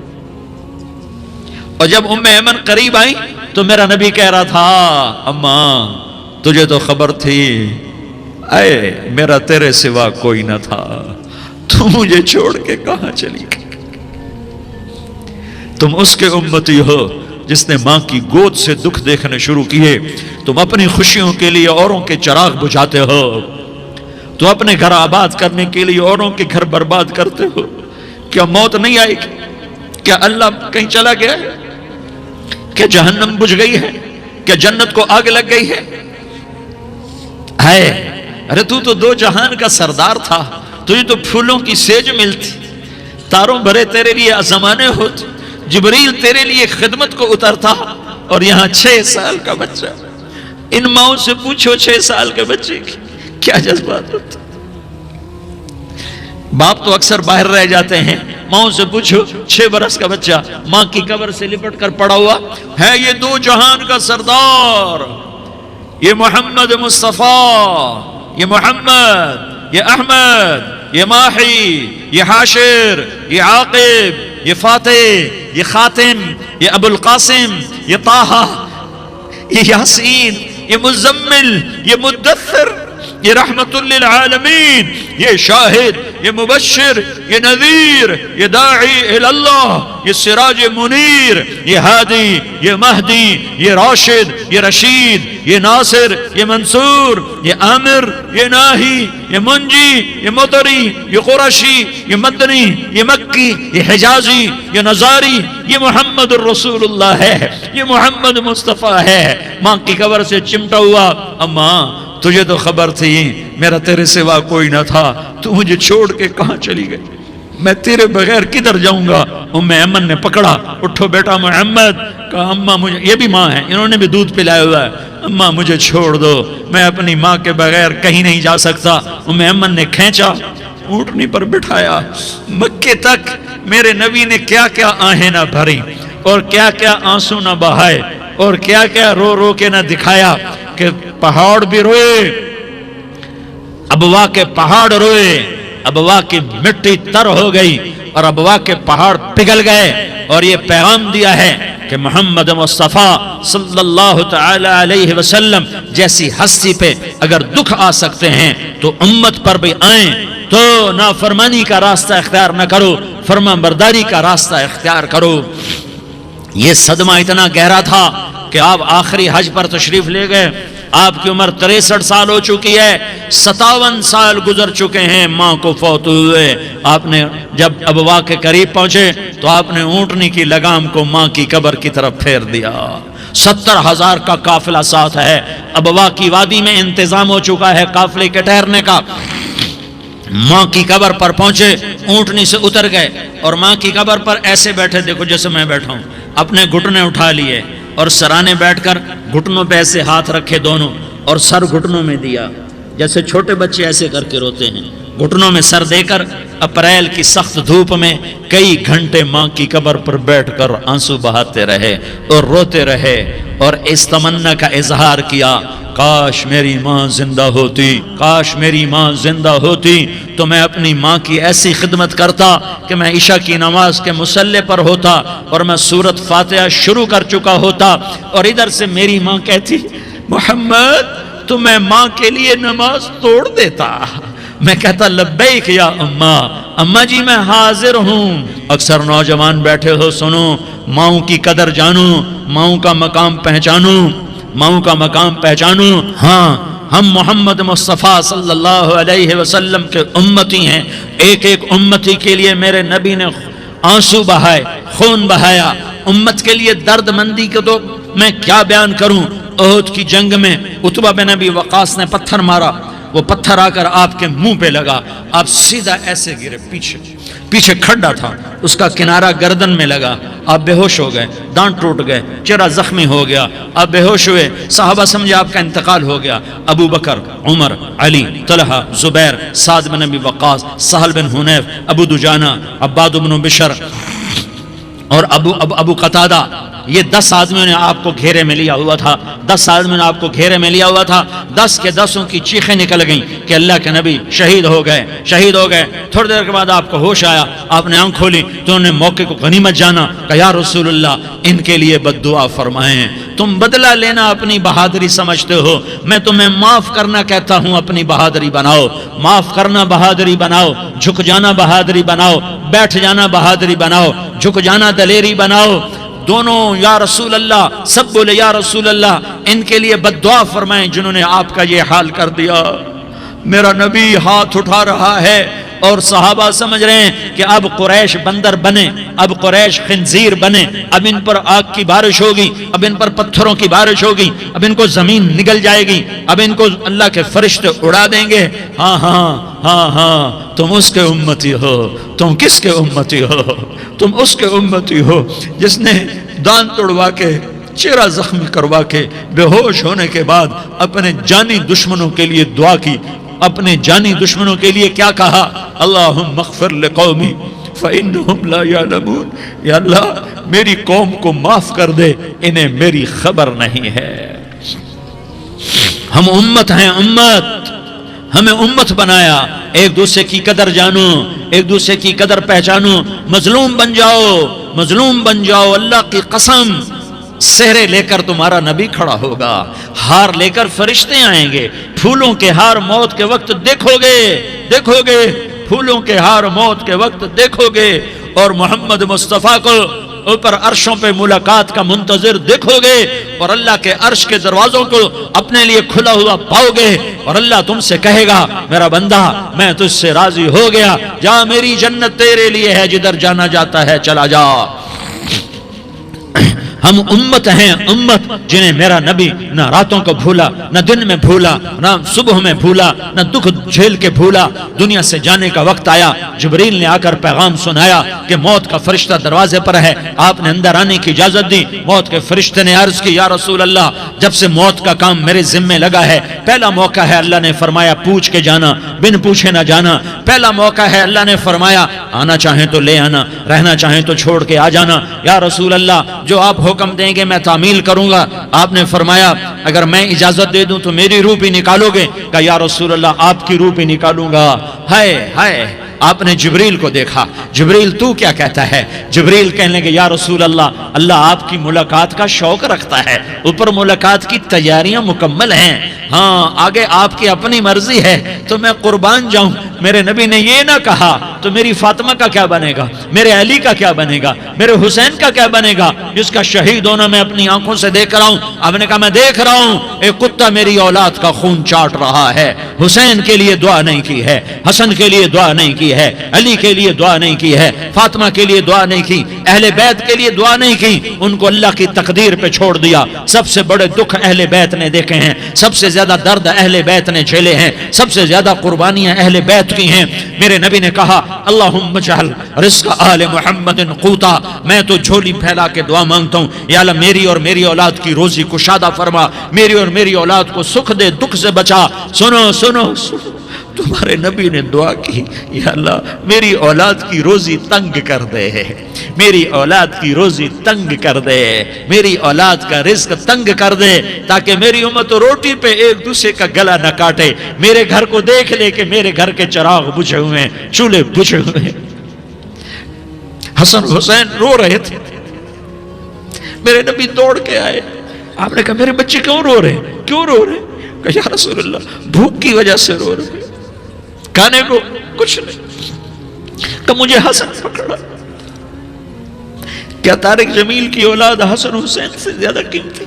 اور جب ام ایمن قریب آئی تو میرا نبی کہہ رہا تھا، اماں تجھے تو خبر تھی، اے میرا تیرے سوا کوئی نہ تھا، تو مجھے چھوڑ کے کہاں چلی گئی۔ تم اس کے امتی ہو جس نے ماں کی گود سے دکھ دیکھنے شروع کیے۔ تم اپنی خوشیوں کے لیے اوروں کے چراغ بجھاتے ہو، تو اپنے گھر آباد کرنے کے لیے اوروں کے گھر برباد کرتے ہو۔ کیا موت نہیں آئے گی؟ کیا اللہ کہیں چلا گیا ہے؟ کیا جہنم بجھ گئی ہے؟ کیا جنت کو آگ لگ گئی ہے؟ ارے تو 2 جہان کا سردار تھا، تجھے تو پھولوں کی سیج ملتی، تاروں بھرے تیرے لیے زمانے ہوتے، جبریل تیرے لیے خدمت کو اترتا، اور یہاں 6 سال کا بچہ۔ ان ماؤں سے پوچھو 6 سال کے بچے کی کیا جذبات ہوتے۔ باپ تو اکثر باہر رہ جاتے ہیں، ماؤں سے پوچھو 6 برس کا بچہ ماں کی قبر سے لپٹ کر پڑا ہوا ہے۔ یہ 2 جہان کا سردار، یہ محمد مصطفیٰ، یہ محمد، یہ احمد، یہ ماہی، یہ حاشر، یہ عاقب، یہ فاتح، یہ خاتم، یہ ابو القاسم، یہ طٰہٰ، یہ یاسین، یہ مزمل، یہ مدثر، یہ رحمت للعالمین، یہ شاہد، یہ مبشر، یہ نذیر، یہ داعی اللہ، یہ سراج منیر، یہ ہادی، یہ مہدی، یہ راشد، یہ رشید، یہ ناصر، یہ منصور، یہ عامر، یہ ناہی، یہ منجی، یہ مطری، یہ قرشی، یہ مدنی، یہ مکی، یہ حجازی، یہ نظاری، یہ محمد الرسول اللہ ہے، یہ محمد مصطفیٰ ہے۔ ماں کی قبر سے چمٹا ہوا، اماں تجھے تو خبر تھی میرا تیرے سوا کوئی نہ تھا، تو مجھے چھوڑ کے کہاں چلی گئی۔ میں تیرے بغیر کدھر جاؤں گا؟ ام ایمن نے پکڑا، اٹھو بیٹا محمد، کہا اماں مجھے، یہ بھی ماں ہے، انہوں نے بھی دودھ پلایا ہوا ہے، اماں مجھے چھوڑ دو، میں اپنی ماں کے بغیر کہیں نہیں جا سکتا۔ ام ایمن نے کھینچا، اونٹنی پر بٹھایا، مکے تک میرے نبی نے کیا کیا آہیں نہ بھری اور کیا کیا آنسو نہ بہائے اور کیا کیا رو رو کے نہ دکھایا کہ پہاڑ بھی روئے، ابوا کے پہاڑ روئے، ابوا کی مٹی تر ہو گئی اور ابوا کے پہاڑ پگھل گئے، اور یہ پیغام دیا ہے کہ محمد مصطفیٰ صلی اللہ تعالی علیہ وسلم جیسی ہستی پہ اگر دکھ آ سکتے ہیں تو امت پر بھی آئیں، تو نافرمانی کا راستہ اختیار نہ کرو، فرما برداری کا راستہ اختیار کرو۔ یہ صدمہ اتنا گہرا تھا کہ آپ آخری حج پر تشریف لے گئے، آپ کی عمر 63 سال ہو چکی ہے، 57 سال گزر چکے ہیں ماں کو فوت ہوئے۔ آپ نے جب ابوا کے قریب پہنچے تو آپ نے اونٹنی کی لگام کو ماں کی قبر کی طرف پھیر دیا۔ 70,000 کا قافلہ ساتھ ہے، ابوا کی وادی میں انتظام ہو چکا ہے قافلے کے ٹھہرنے کا۔ ماں کی قبر پر پہنچے، اونٹنی سے اتر گئے اور ماں کی قبر پر ایسے بیٹھے، دیکھو جیسے میں بیٹھا ہوں، اپنے گھٹنے اٹھا لیے اور سرانے بیٹھ کر گھٹنوں پہ ایسے ہاتھ رکھے دونوں اور سر گھٹنوں میں دیا، جیسے چھوٹے بچے ایسے کر کے روتے ہیں، گھٹنوں میں سر دے کر اپریل کی سخت دھوپ میں کئی گھنٹے ماں کی قبر پر بیٹھ کر آنسو بہاتے رہے اور روتے رہے اور اس تمنا کا اظہار کیا، کاش میری ماں زندہ ہوتی، کاش میری ماں زندہ ہوتی تو میں اپنی ماں کی ایسی خدمت کرتا کہ میں عشاء کی نماز کے مصلی پر ہوتا اور میں سورۃ فاتحہ شروع کر چکا ہوتا، اور ادھر سے میری ماں کہتی محمد تو میں ماں کے لیے نماز توڑ دیتا، میں کہتا لبیک یا اماں، اماں جی میں حاضر ہوں۔ اکثر نوجوان بیٹھے ہو، سنو، ماؤں کی قدر جانو، ماؤں کا مقام پہچانو، ماؤں کا مقام پہچانو۔ ہاں ہم محمد مصطفیٰ صلی اللہ علیہ وسلم کے امتی ہیں، ایک ایک امتی کے لیے میرے نبی نے آنسو بہائے، خون بہایا، امت کے لیے درد مندی کو تو میں کیا بیان کروں۔ احد کی جنگ میں عتبہ بن ابی وقاص نے پتھر مارا، وہ پتھر آ کر آپ کے منہ پہ لگا، آپ سیدھا ایسے گرے، پیچھے کھڈا تھا، اس کا کنارہ گردن میں لگا، آپ بے ہوش ہو گئے، دانت ٹوٹ گئے، چہرہ زخمی ہو گیا، آپ بے ہوش ہوئے، صحابہ سمجھے آپ کا انتقال ہو گیا۔ ابو بکر، عمر، علی، طلحہ، زبیر، سعد بن ابی وقاص، سہل بن حنیف، ابو دجانہ، عباد بن بشر اور ابو قتادہ، یہ 10 آدمیوں نے آپ کو گھیرے میں لیا ہوا تھا، 10 آدمیوں نے آپ کو گھیرے میں لیا ہوا تھا، 10 کے 10 کی چیخیں نکل گئیں کہ اللہ کے نبی شہید ہو گئے، شہید ہو گئے۔ تھوڑی دیر کے بعد آپ کو ہوش آیا، آپ نے آنکھ کھولی تو انہوں نے موقع کو غنیمت جانا، کہ یا رسول اللہ ان کے لیے بد دعا فرمائیں، تم بدلہ لینا اپنی بہادری سمجھتے ہو، میں تمہیں معاف کرنا کہتا ہوں، اپنی بہادری بناؤ، معاف کرنا بہادری بناؤ، جھک جانا بہادری بناؤ، بیٹھ جانا بہادری بناؤ، جھک جانا دلیری بناؤ۔ دونوں یا رسول اللہ، سب بولے یا رسول اللہ، ان کے لیے بد دعا فرمائیں جنہوں نے آپ کا یہ حال کر دیا۔ میرا نبی ہاتھ اٹھا رہا ہے اور صحابہ سمجھ رہے ہیں کہ اب قریش بندر بنے، اب قریش خنزیر بنے، اب ان پر آگ کی بارش ہوگی، اب ان پر پتھروں کی بارش ہوگی، اب ان کو زمین نگل جائے گی، اب ان کو اللہ کے فرشتے اڑا دیں گے۔ ہاں ہاں ہاں ہاں، تم اس کے امتی ہو، تم کس کے امتی ہو؟ تم اس کے امتی ہو جس نے دانت توڑوا کے، چہرہ زخمی کروا کے، بے ہوش ہونے کے بعد اپنے جانی دشمنوں کے لیے دعا کی، اپنے جانی دشمنوں کے لیے کیا کہا؟ اللہم اغفر لقومی فإنہم لا یعلمون، یا اللہ میری قوم کو معاف کر دے، انہیں میری خبر نہیں ہے۔ ہم امت ہیں، امت، ہمیں امت بنایا، ایک دوسرے کی قدر جانو، ایک دوسرے کی قدر پہچانو، مظلوم بن جاؤ، مظلوم بن جاؤ، اللہ کی قسم سہرے لے کر تمہارا نبی کھڑا ہوگا، ہار لے کر فرشتے آئیں گے، پھولوں کے ہار موت کے وقت دیکھو گے، دیکھو گے، پھولوں کے ہار موت کے وقت دیکھو گے، اور محمد مصطفیٰ کو اوپر عرشوں پہ ملاقات کا منتظر دیکھو گے، اور اللہ کے عرش کے دروازوں کو اپنے لیے کھلا ہوا پاؤ گے، اور اللہ تم سے کہے گا میرا بندہ میں تجھ سے راضی ہو گیا، جا میری جنت تیرے لیے ہے، جدھر جانا جاتا ہے چلا جا۔ ہم امت ہیں، امت جنہیں میرا نبی نہ راتوں کو بھولا، نہ دن میں بھولا، نہ صبح میں بھولا، نہ دکھ جھیل کے بھولا۔ دنیا سے جانے کا وقت آیا، جبریل نے آ کر پیغام سنایا کہ موت کا فرشتہ دروازے پر ہے، آپ نے اندر آنے کی اجازت دی۔ موت کے فرشتے نے عرض کی، یا رسول اللہ، جب سے موت کا کام میرے ذمے لگا ہے، پہلا موقع ہے، اللہ نے فرمایا پوچھ کے جانا، بن پوچھے نہ جانا۔ پہلا موقع ہے، اللہ نے فرمایا آنا چاہیں تو لے آنا، رہنا چاہیں تو چھوڑ کے آ جانا۔ یا رسول اللہ، جو آپ حکم دیں گے میں تعمیل کروں گا۔ آپ نے فرمایا اگر میں اجازت دے دوں تو میری روح بھی نکالو گے؟ کہا یا رسول اللہ، آپ کی روح بھی نکالوں گا۔ ہائے ہائے، آپ نے جبریل کو دیکھا، جبریل تو کیا کہتا ہے؟ جبریل کہنے لگے یا رسول اللہ، اللہ آپ کی ملاقات کا شوق رکھتا ہے، اوپر ملاقات کی تیاریاں مکمل ہیں، ہاں آگے آپ کی اپنی مرضی ہے تو میں قربان جاؤں۔ میرے نبی نے یہ نہ کہا تو میری فاطمہ کا کیا بنے گا، میرے علی کا کیا بنے گا، میرے حسین کا کیا بنے گا، جس کا شہید ہونا میں اپنی آنکھوں سے دیکھ رہا ہوں۔ آپ نے کہا میں دیکھ رہا ہوں، ایک کتا میری اولاد کا خون چاٹ رہا ہے۔ حسین کے لیے دعا نہیں کی ہے، حسن کے لیے دعا نہیں کی ہے، علی کے لیے دعا نہیں کی ہے، فاطمہ کے لیے دعا نہیں کی، اہل بیت کے لیے دعا نہیں کی، ان کو اللہ کی تقدیر پہ چھوڑ دیا۔ سب سے بڑے دکھ اہل بیت نے دیکھے ہیں، سب سے زیادہ درد اہل بیت نے جھیلے ہیں، سب سے زیادہ قربانیاں اہل بیت کی ہیں۔ میرے نبی نے کہا اللہم اجعل رزق آل محمد قوتا، میں تو جھولی پھیلا کے دعا مانگتا ہوں، یا اللہ میری اور میری اولاد کی روزی کشادہ فرما، میری اور میری اولاد کو سکھ دے، دکھ سے بچا۔ سنو سنو سنو، تمہارے نبی نے دعا کی، یا اللہ میری اولاد کی روزی تنگ کر دے، میری اولاد کی روزی تنگ کر دے، میری اولاد کا رزق تنگ کر دے، تاکہ میری امت روٹی پہ ایک دوسرے کا گلا نہ کاٹے، میرے گھر کو دیکھ لے کہ میرے گھر کے چراغ بجھے ہوئے ہیں، چولہے بجھے ہوئے ہیں۔ حسن حسین رو رہے تھے، میرے نبی دوڑ کے آئے، آپ نے کہا میرے بچے کیوں رو رہے ہیں، کیوں رو رہے ہیں؟ کہا یا رسول اللہ بھوک کی وجہ سے رو رہے ہیں، کھانے کو کچھ نہیں۔ کہ مجھے حسن پکڑا، کیا طارق جمیل کی اولاد حسن حسین سے زیادہ قیمتی؟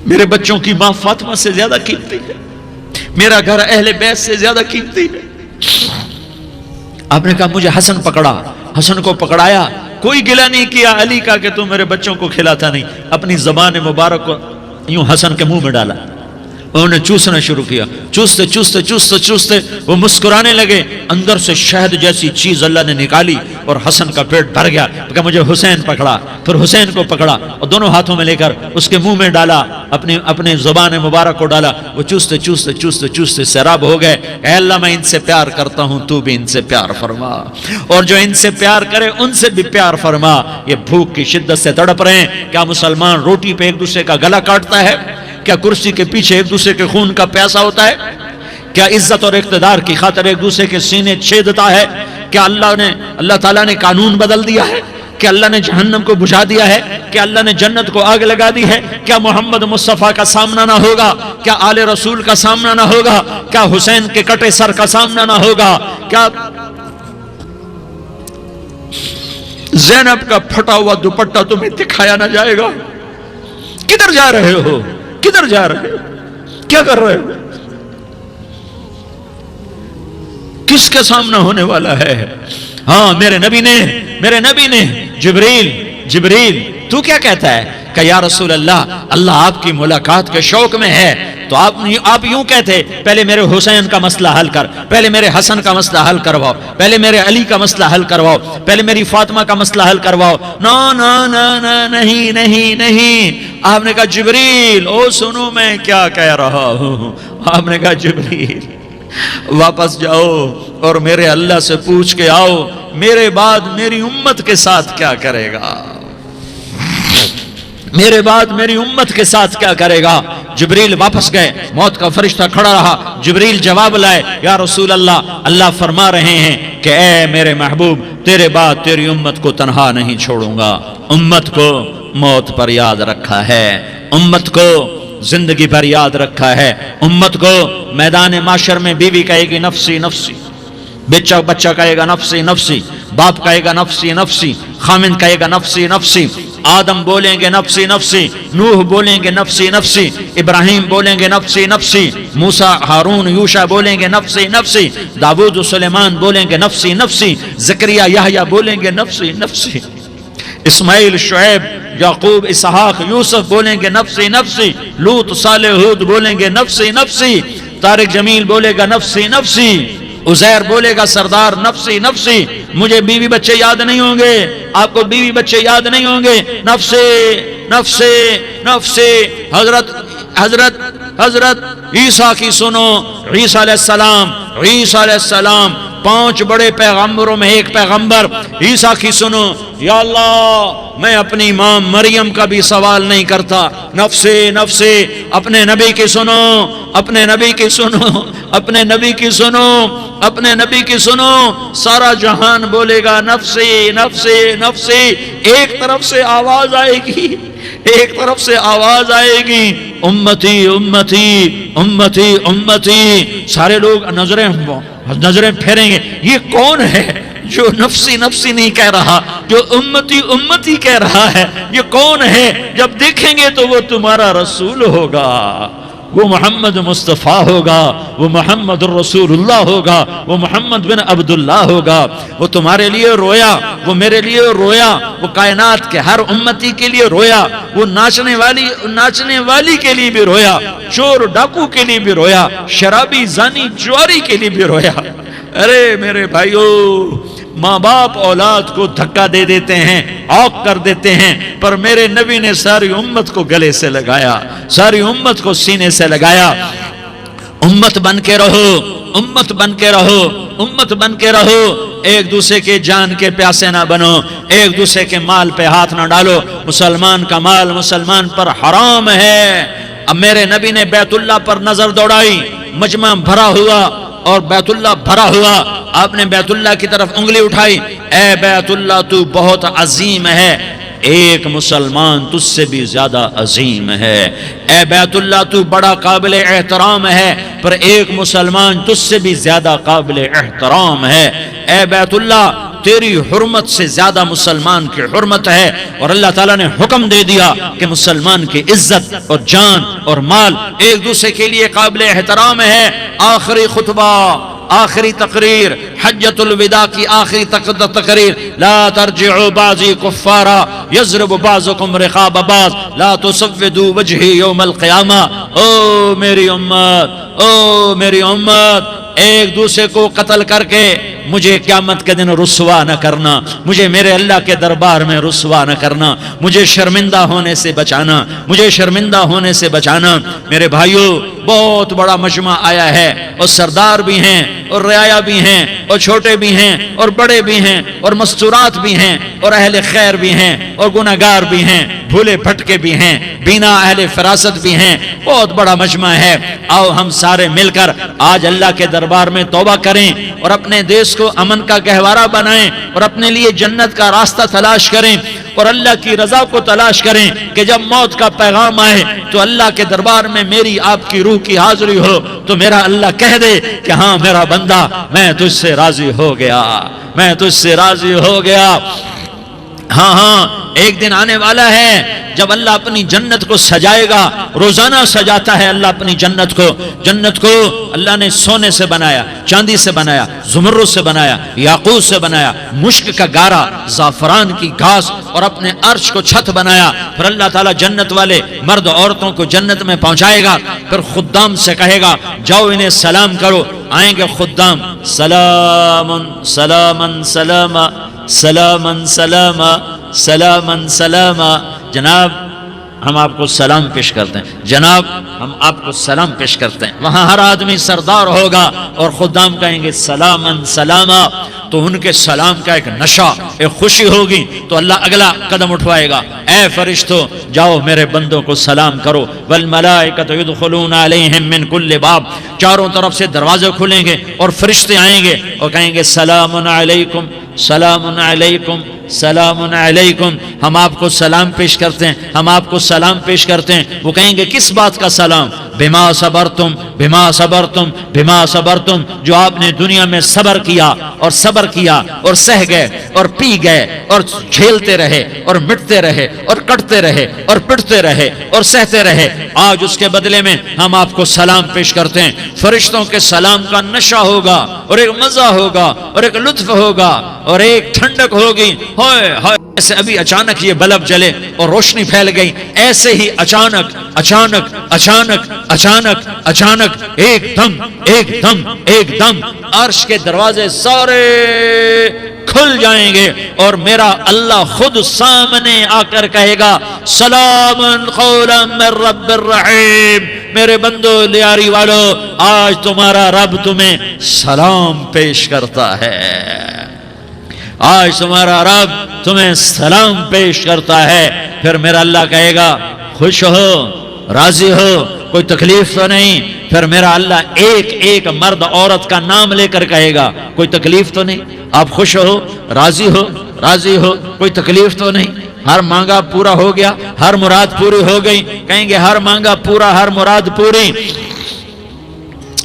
میرے بچوں کی ماں فاطمہ سے زیادہ قیمتی ہے، میرا گھر اہل بیت سے زیادہ قیمتی ہے۔ آپ نے کہا مجھے حسن پکڑا، حسن کو پکڑایا، کوئی گلہ نہیں کیا علی کا کہ تم میرے بچوں کو کھلاتا نہیں، اپنی زبان مبارک کو یوں حسن کے منہ میں ڈالا، انہوں نے چوسنا شروع کیا، چوستے چوستے چوستے چوستے وہ مسکرانے لگے، اندر سے شہد جیسی چیز اللہ نے نکالی اور حسن کا پیٹ بھر گیا۔ کہ مجھے حسین پکڑا، پھر حسین کو پکڑا اور دونوں ہاتھوں میں لے کر اس کے منہ میں ڈالا، اپنے زبان مبارک کو ڈالا، وہ چوستے چوستے چوستے چوستے سیراب ہو گئے۔ اے اللہ میں ان سے پیار کرتا ہوں، تو بھی ان سے پیار فرما، اور جو ان سے پیار کرے ان سے بھی پیار فرما۔ یہ بھوک کی شدت سے تڑپ رہے ہیں، کیا مسلمان روٹی پہ ایک دوسرے کا گلا کاٹتا ہے؟ کیا کرسی کے پیچھے ایک دوسرے کے خون کا پیاسا ہوتا ہے؟ کیا عزت اور اقتدار کی خاطر ایک دوسرے کے سینے چھیدتا ہے؟ کیا اللہ تعالیٰ نے قانون بدل دیا ہے؟ کیا اللہ نے جہنم کو بجھا دیا ہے؟ کیا اللہ نے جنت کو آگ لگا دی ہے؟ کیا محمد مصطفیٰ کا سامنا نہ ہوگا؟ کیا آل رسول کا سامنا نہ ہوگا؟ کیا حسین کے کٹے سر کا سامنا نہ ہوگا؟ کیا زینب کا پھٹا ہوا دوپٹہ تمہیں دکھایا نہ جائے گا؟ کدھر جا رہے ہو؟ کدھر جا رہے ہو؟ کیا کر رہے ہو؟ کس کے سامنا ہونے والا ہے؟ ہاں میرے نبی نے جبریل تو کیا کہتا ہے؟ کہ یا رسول اللہ آپ کی ملاقات کے شوق میں ہے، تو آپ یوں کہتے پہلے میرے حسین کا مسئلہ حل کر، پہلے میرے حسن کا مسئلہ حل کرواؤ، پہلے میرے علی کا مسئلہ حل کرواؤ، پہلے میری فاطمہ کا مسئلہ حل کرواؤ۔ نہیں۔ آپ نے کہا جبریل او سنو میں کیا کہہ رہا ہوں۔ آپ نے کہا جبریل واپس جاؤ اور میرے اللہ سے پوچھ کے آؤ میرے بعد میری امت کے ساتھ کیا کرے گا، میرے بعد میری امت کے ساتھ کیا کرے گا۔ جبریل واپس گئے، موت کا فرشتہ کھڑا رہا، جبریل جواب لائے یا رسول اللہ فرما رہے ہیں کہ اے میرے محبوب تیرے بعد تیری امت کو تنہا نہیں چھوڑوں گا، امت کو موت پر یاد رکھا ہے، امت کو زندگی پر یاد رکھا ہے، امت کو میدان معاشر میں بیوی کہے گی نفسی نفسی، بچہ کہے گا نفسی نفسی، باپ کہے گا نفسی نفسی، خامن کہے گا نفسی نفسی، آدم بولیں گے نفسی نفسی، نوح بولیں گے نفسی نفسی، ابراہیم بولیں گے نفسی نفسی، موسیٰ ہارون یوشع بولیں گے نفسی نفسی، داؤد و سلیمان بولیں گے نفسی نفسی، زکریا یحییٰ بولیں گے نفسی نفسی، اسماعیل شعیب یعقوب اسحاق یوسف بولیں گے نفسی نفسی، لوط صالح ہود بولیں گے نفسی نفسی، طارق جمیل بولے گا نفسی نفسی، عزیر بولے گا سردار نفسی نفسی، مجھے بیوی بچے یاد نہیں ہوں گے، آپ کو بیوی بچے یاد نہیں ہوں گے، نفسی نفسی نفسی۔ حضرت عیسیٰ کی سنو، عیسیٰ علیہ السلام 5 بڑے پیغمبروں میں ایک پیغمبر، عیسیٰ کی سنو، یا اللہ میں اپنی ماں مریم کا بھی سوال نہیں کرتا، نفسی نفسی۔ اپنے نبی کی سنو، اپنے نبی کی سنو، اپنے نبی کی سنو، اپنے نبی کی سنو، سارا جہان بولے گا نفسی نفسی نفسی۔ ایک طرف سے آواز آئے گی، ایک طرف سے آواز آئے گی، امتی امتی امتی امتی۔ سارے لوگ نظریں پھیریں گے، یہ کون ہے جو نفسی نفسی نہیں کہہ رہا، جو امتی امتی کہہ رہا ہے؟ یہ کون ہے؟ جب دیکھیں گے تو وہ تمہارا رسول ہوگا، وہ محمد مصطفیٰ ہوگا، وہ محمد الرسول اللہ ہوگا، وہ محمد بن عبداللہ ہوگا۔ وہ تمہارے لیے رویا، وہ میرے لیے رویا، وہ کائنات کے ہر امتی کے لیے رویا، وہ ناچنے والی کے لیے بھی رویا، چور ڈاکو کے لیے بھی رویا، شرابی زانی جواری کے لیے بھی رویا۔ ارے میرے بھائیو، ماں باپ اولاد کو دھکا دے دیتے ہیں، عوق کر دیتے ہیں، پر میرے نبی نے ساری امت کو گلے سے لگایا، ساری امت کو سینے سے لگایا۔ امت بن کے رہو، امت بن کے رہو، امت بن کے رہو، ایک دوسرے کے جان کے پیاسے نہ بنو، ایک دوسرے کے مال پہ ہاتھ نہ ڈالو۔ مسلمان کا مال مسلمان پر حرام ہے۔ اب میرے نبی نے بیت اللہ پر نظر دوڑائی، مجمع بھرا ہوا اور بیت اللہ بھرا ہوا، آپ نے بیت اللہ کی طرف انگلی اٹھائی، اے بیت اللہ تو بہت عظیم ہے، ایک مسلمان تجھ سے بھی زیادہ عظیم ہے، اے بیت اللہ تو بڑا قابل احترام ہے، پر ایک مسلمان تجھ سے بھی زیادہ قابل احترام ہے، اے بیت اللہ تیری حرمت سے زیادہ مسلمان کی حرمت ہے۔ اور اللہ تعالیٰ نے حکم دے دیا کہ مسلمان کی عزت اور جان اور مال ایک دوسرے کے لیے قابل احترام ہے۔ آخری خطبہ، آخری تقریر، حجۃ الوداع کی آخری تقریر، لا ترجعوا بعضی کفارا یضرب بعضکم رقاب بعض لا تسودوا وجہی یوم القیامہ۔ او میری امت، او میری امت، ایک دوسرے کو قتل کر کے مجھے قیامت کے دن رسوا نہ کرنا، مجھے میرے اللہ کے دربار میں رسوا نہ کرنا، مجھے شرمندہ ہونے سے بچانا، مجھے شرمندہ ہونے سے بچانا۔ میرے بھائیو، بہت بڑا مجمع آیا ہے، اور سردار بھی ہیں اور رعایا بھی ہیں اور چھوٹے بھی ہیں اور بڑے بھی ہیں اور مستورات بھی ہیں اور اہل خیر بھی ہیں اور گناہگار بھی ہیں، بھولے بھٹکے بھی ہیں، بینا اہل فراست بھی ہیں، بہت بڑا مجمع ہے۔ آؤ ہم سارے مل کر آج اللہ کے دربار میں توبہ کریں اور اپنے دیش کو امن کا گہوارہ بنائیں اور اپنے لیے جنت کا راستہ تلاش کریں اور اللہ کی رضا کو تلاش کریں کہ جب موت کا پیغام آئے تو اللہ کے دربار میں میری آپ کی روح کی حاضری ہو تو میرا اللہ کہہ دے کہ ہاں میرا بندہ، میں تجھ سے راضی ہو گیا، میں تجھ سے راضی ہو گیا۔ ہاں ہاں، ایک دن آنے والا ہے جب اللہ اپنی جنت کو سجائے گا، روزانہ سجاتا ہے اللہ اپنی جنت کو۔ جنت کو اللہ نے سونے سے بنایا، چاندی سے بنایا، زمرد سے بنایا، یاقوت سے بنایا، مشک کا گارا، زعفران کی گھاس اور اپنے عرش کو چھت بنایا۔ پھر اللہ تعالیٰ جنت والے مرد عورتوں کو جنت میں پہنچائے گا، پھر خدام سے کہے گا جاؤ انہیں سلام کرو۔ آئیں گے خدام، سلام سلام سلام سلام سلام سلام سلام، جناب ہم آپ کو سلام پیش کرتے ہیں، جناب ہم آپ کو سلام پیش کرتے ہیں۔ وہاں ہر آدمی سردار ہوگا اور خدام کہیں گے سلامن سلاما، تو ان کے سلام کا ایک نشہ، ایک خوشی ہوگی، تو اللہ اگلا قدم اٹھوائے گا، اے فرشتو جاؤ میرے بندوں کو سلام کرو، والملائکۃ یدخلون علیہم من کل باب، چاروں طرف سے دروازے کھلیں گے اور فرشتے آئیں گے اور کہیں گے سلام علیکم سلام علیکم سلام علیکم، ہم آپ کو سلام پیش کرتے ہیں، ہم آپ کو سلام پیش کرتے ہیں۔ وہ کہیں گے کس بات کا سلام؟ بما صبرتم بما صبرتم بما صبرتم، جو آپ نے دنیا میں صبر کیا اور صبر کیا اور سہ گئے، اور پی گئے اور جھیلتے رہے اور مٹتے رہے اور کٹتے رہے اور پٹتے رہے اور سہتے رہے، آج اس کے بدلے میں ہم آپ کو سلام پیش کرتے ہیں۔ فرشتوں کے سلام کا نشہ ہوگا اور ایک مزہ ہوگا اور ایک لطف ہوگا اور ایک ٹھنڈک ہوگی۔ ہائے ہائے، ایسے ابھی اچانک یہ بلب جلے اور روشنی پھیل گئی، ایسے ہی اچانک اچانک اچانک اچانک اچانک ایک دم ایک دم ایک دم عرش کے دروازے سارے کھل جائیں گے اور میرا اللہ خود سامنے آ کر کہے گا سلام قولا من رب الرحیم، میرے بندو لیاری والو، آج تمہارا رب تمہیں سلام پیش کرتا ہے، آج تمہارا رب تمہیں سلام پیش کرتا ہے۔ پھر میرا اللہ کہے گا خوش ہو، راضی ہو، کوئی تکلیف تو نہیں؟ پھر میرا اللہ ایک ایک مرد عورت کا نام لے کر کہے گا کوئی تکلیف تو نہیں؟ آپ خوش ہو، راضی ہو، راضی ہو، کوئی تکلیف تو نہیں؟ ہر مانگا پورا ہو گیا، ہر مراد پوری ہو گئی؟ کہیں گے ہر مانگا پورا، ہر مراد پوری۔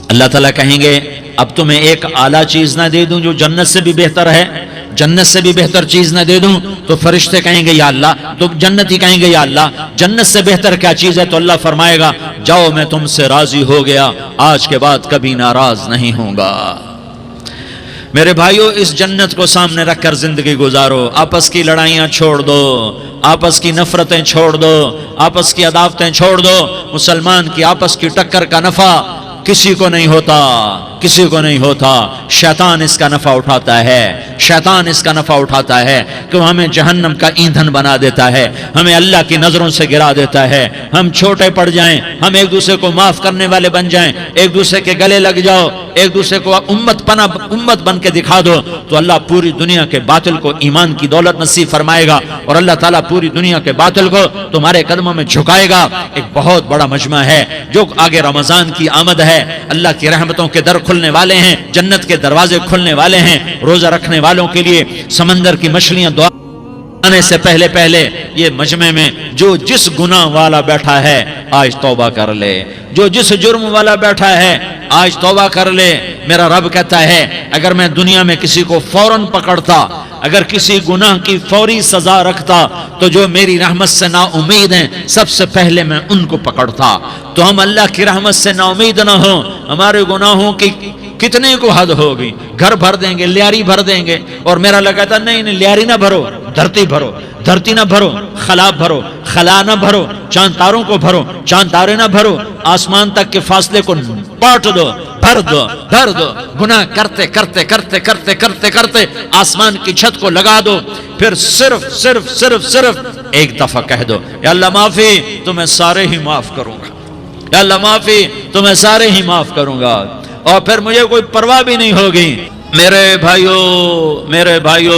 اللہ تعالیٰ کہیں گے اب تمہیں ایک اعلیٰ چیز نہ دے دوں جو جنت سے بھی بہتر ہے؟ جنت سے بھی بہتر چیز نہ دے دوں؟ تو فرشتے کہیں گے یا اللہ، تو جنتی کہیں گے یا اللہ جنت سے بہتر کیا چیز ہے؟ تو اللہ فرمائے گا جاؤ میں تم سے راضی ہو گیا، آج کے بعد کبھی ناراض نہیں ہوں گا۔ میرے بھائیو، اس جنت کو سامنے رکھ کر زندگی گزارو، آپس کی لڑائیاں چھوڑ دو، آپس کی نفرتیں چھوڑ دو، آپس کی عداوتیں چھوڑ دو۔ مسلمان کی آپس کی ٹکر کا نفع کسی کو نہیں ہوتا، کسی کو نہیں ہوتا، شیطان اس کا نفع اٹھاتا ہے، شیطان اس کا نفع اٹھاتا ہے کہ وہ ہمیں جہنم کا ایندھن بنا دیتا ہے، ہمیں اللہ کی نظروں سے گرا دیتا ہے، ہم چھوٹے پڑ جائیں، ہم ایک دوسرے کو معاف کرنے والے بن جائیں، ایک دوسرے کے گلے لگ جاؤ، ایک دوسرے کو امت بن کے دکھا دو، تو اللہ پوری دنیا کے باطل کو ایمان کی دولت نصیب فرمائے گا اور اللہ تعالیٰ پوری دنیا کے باطل کو تمہارے قدموں میں جھکائے گا۔ ایک بہت بڑا مجمع ہے جو آگے رمضان کی آمد ہے، اللہ کی رحمتوں کے در کھلنے والے ہیں، جنت کے دروازے کھلنے والے ہیں، روزہ رکھنے والوں کے لیے سمندر کی مچھلیاں دعا آنے سے پہلے پہلے یہ مجمع میں جو جس گناہ والا بیٹھا ہے آج توبہ کر لے، جو جس جرم والا بیٹھا ہے آج توبہ کر لے۔ میرا رب کہتا ہے اگر میں دنیا میں کسی کو فوراً پکڑتا، اگر کسی گناہ کی فوری سزا رکھتا تو جو میری رحمت سے نا امید ہیں سب سے پہلے میں ان کو پکڑتا۔ تو ہم اللہ کی رحمت سے نا امید نہ ہوں، ہمارے گناہوں کی کتنے کو حد ہوگی، گھر بھر دیں گے، لیاری بھر دیں گے، اور میرا اللہ کہتا نہیں نہیں لیاری نہ بھرو، دھرتی بھرو، دھرتی نہ بھرو، خلا بھرو، خلا نہ بھرو، چاند تاروں کو بھرو، چاند تارے نہ بھرو، آسمان تک کے فاصلے کو بانٹ دو، بھر دو، بھر دو، گناہ کرتے کرتے کرتے کرتے کرتے کرتے آسمان کی چھت کو لگا دو، پھر صرف صرف صرف صرف ایک دفعہ کہہ دو یا اللہ معافی، تو میں سارے ہی معاف کروں گا، یا اللہ معافی، تو میں سارے ہی معاف کروں گا، اور پھر مجھے کوئی پرواہ بھی نہیں ہوگی۔ میرے بھائیو، میرے بھائیو،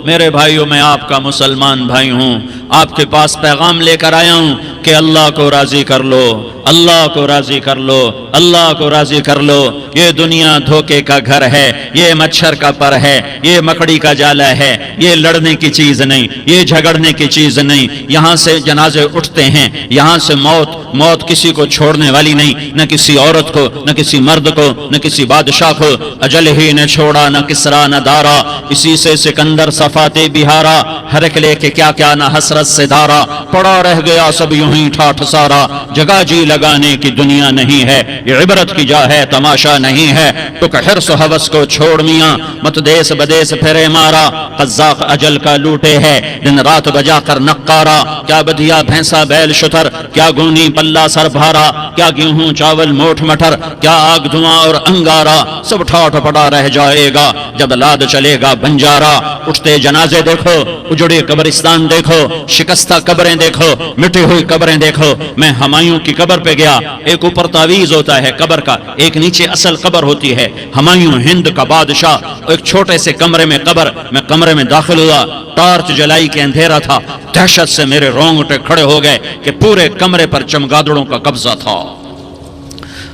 میرے بھائیو، میں آپ کا مسلمان بھائی ہوں، آپ کے پاس پیغام لے کر آیا ہوں کہ اللہ کو راضی کر لو، اللہ کو راضی کر لو، اللہ کو راضی کر لو۔ یہ دنیا دھوکے کا گھر ہے، یہ مچھر کا پر ہے، یہ مکڑی کا جالا ہے، یہ لڑنے کی چیز نہیں، یہ جھگڑنے کی چیز نہیں۔ یہاں سے جنازے اٹھتے ہیں، یہاں سے موت کسی کو چھوڑنے والی نہیں، نہ کسی عورت کو، نہ کسی مرد کو، نہ کسی بادشاہ کو، اجل ہی نے چھوڑا نہ کسرا نہ دارا، اسی سے سکندر صفاتے بہارا، ہرکلے کے کیا کیا نہ حسرت سے دارا، پڑا رہ گیا سب یوں ہی ٹھاٹھ سارا، جگہ جی لگانے کی دنیا نہیں ہے، یہ عبرت کی جا ہے تماشا نہیں ہے، ٹک حرص و حوث کو چھوڑ میاں، مت دیس بدیس پھرے مارا، قزاق اجل کا لوٹے ہے، دن رات بجا کر نقارا، کیا بدھیا بھینسا بیل شتر، کیا گونی پلہ سر بھارا، کیا گیہوں چاول موٹھ مٹر، کیا آگ دھواں اور انگارا، سب ٹھاٹھ پڑا رہ جائے گا جب لاد چلے گا بنجارا۔ اٹھتے جنازے دیکھو، اجڑے قبرستان دیکھو، شکستہ قبریں دیکھو، مٹی ہوئی قبریں دیکھو۔ میں ہمایوں کی قبر پہ گیا، ایک اوپر تعویذ ہوتا ہے قبر کا، ایک نیچے اصل قبر ہوتی ہے۔ ہمایوں ہند کا بادشاہ، ایک چھوٹے سے کمرے میں قبر، میں کمرے میں داخل ہوا، ٹارچ جلائی کے اندھیرا تھا، دہشت سے میرے رونگٹے کھڑے ہو گئے کہ پورے کمرے پر چمگادڑوں کا قبضہ تھا۔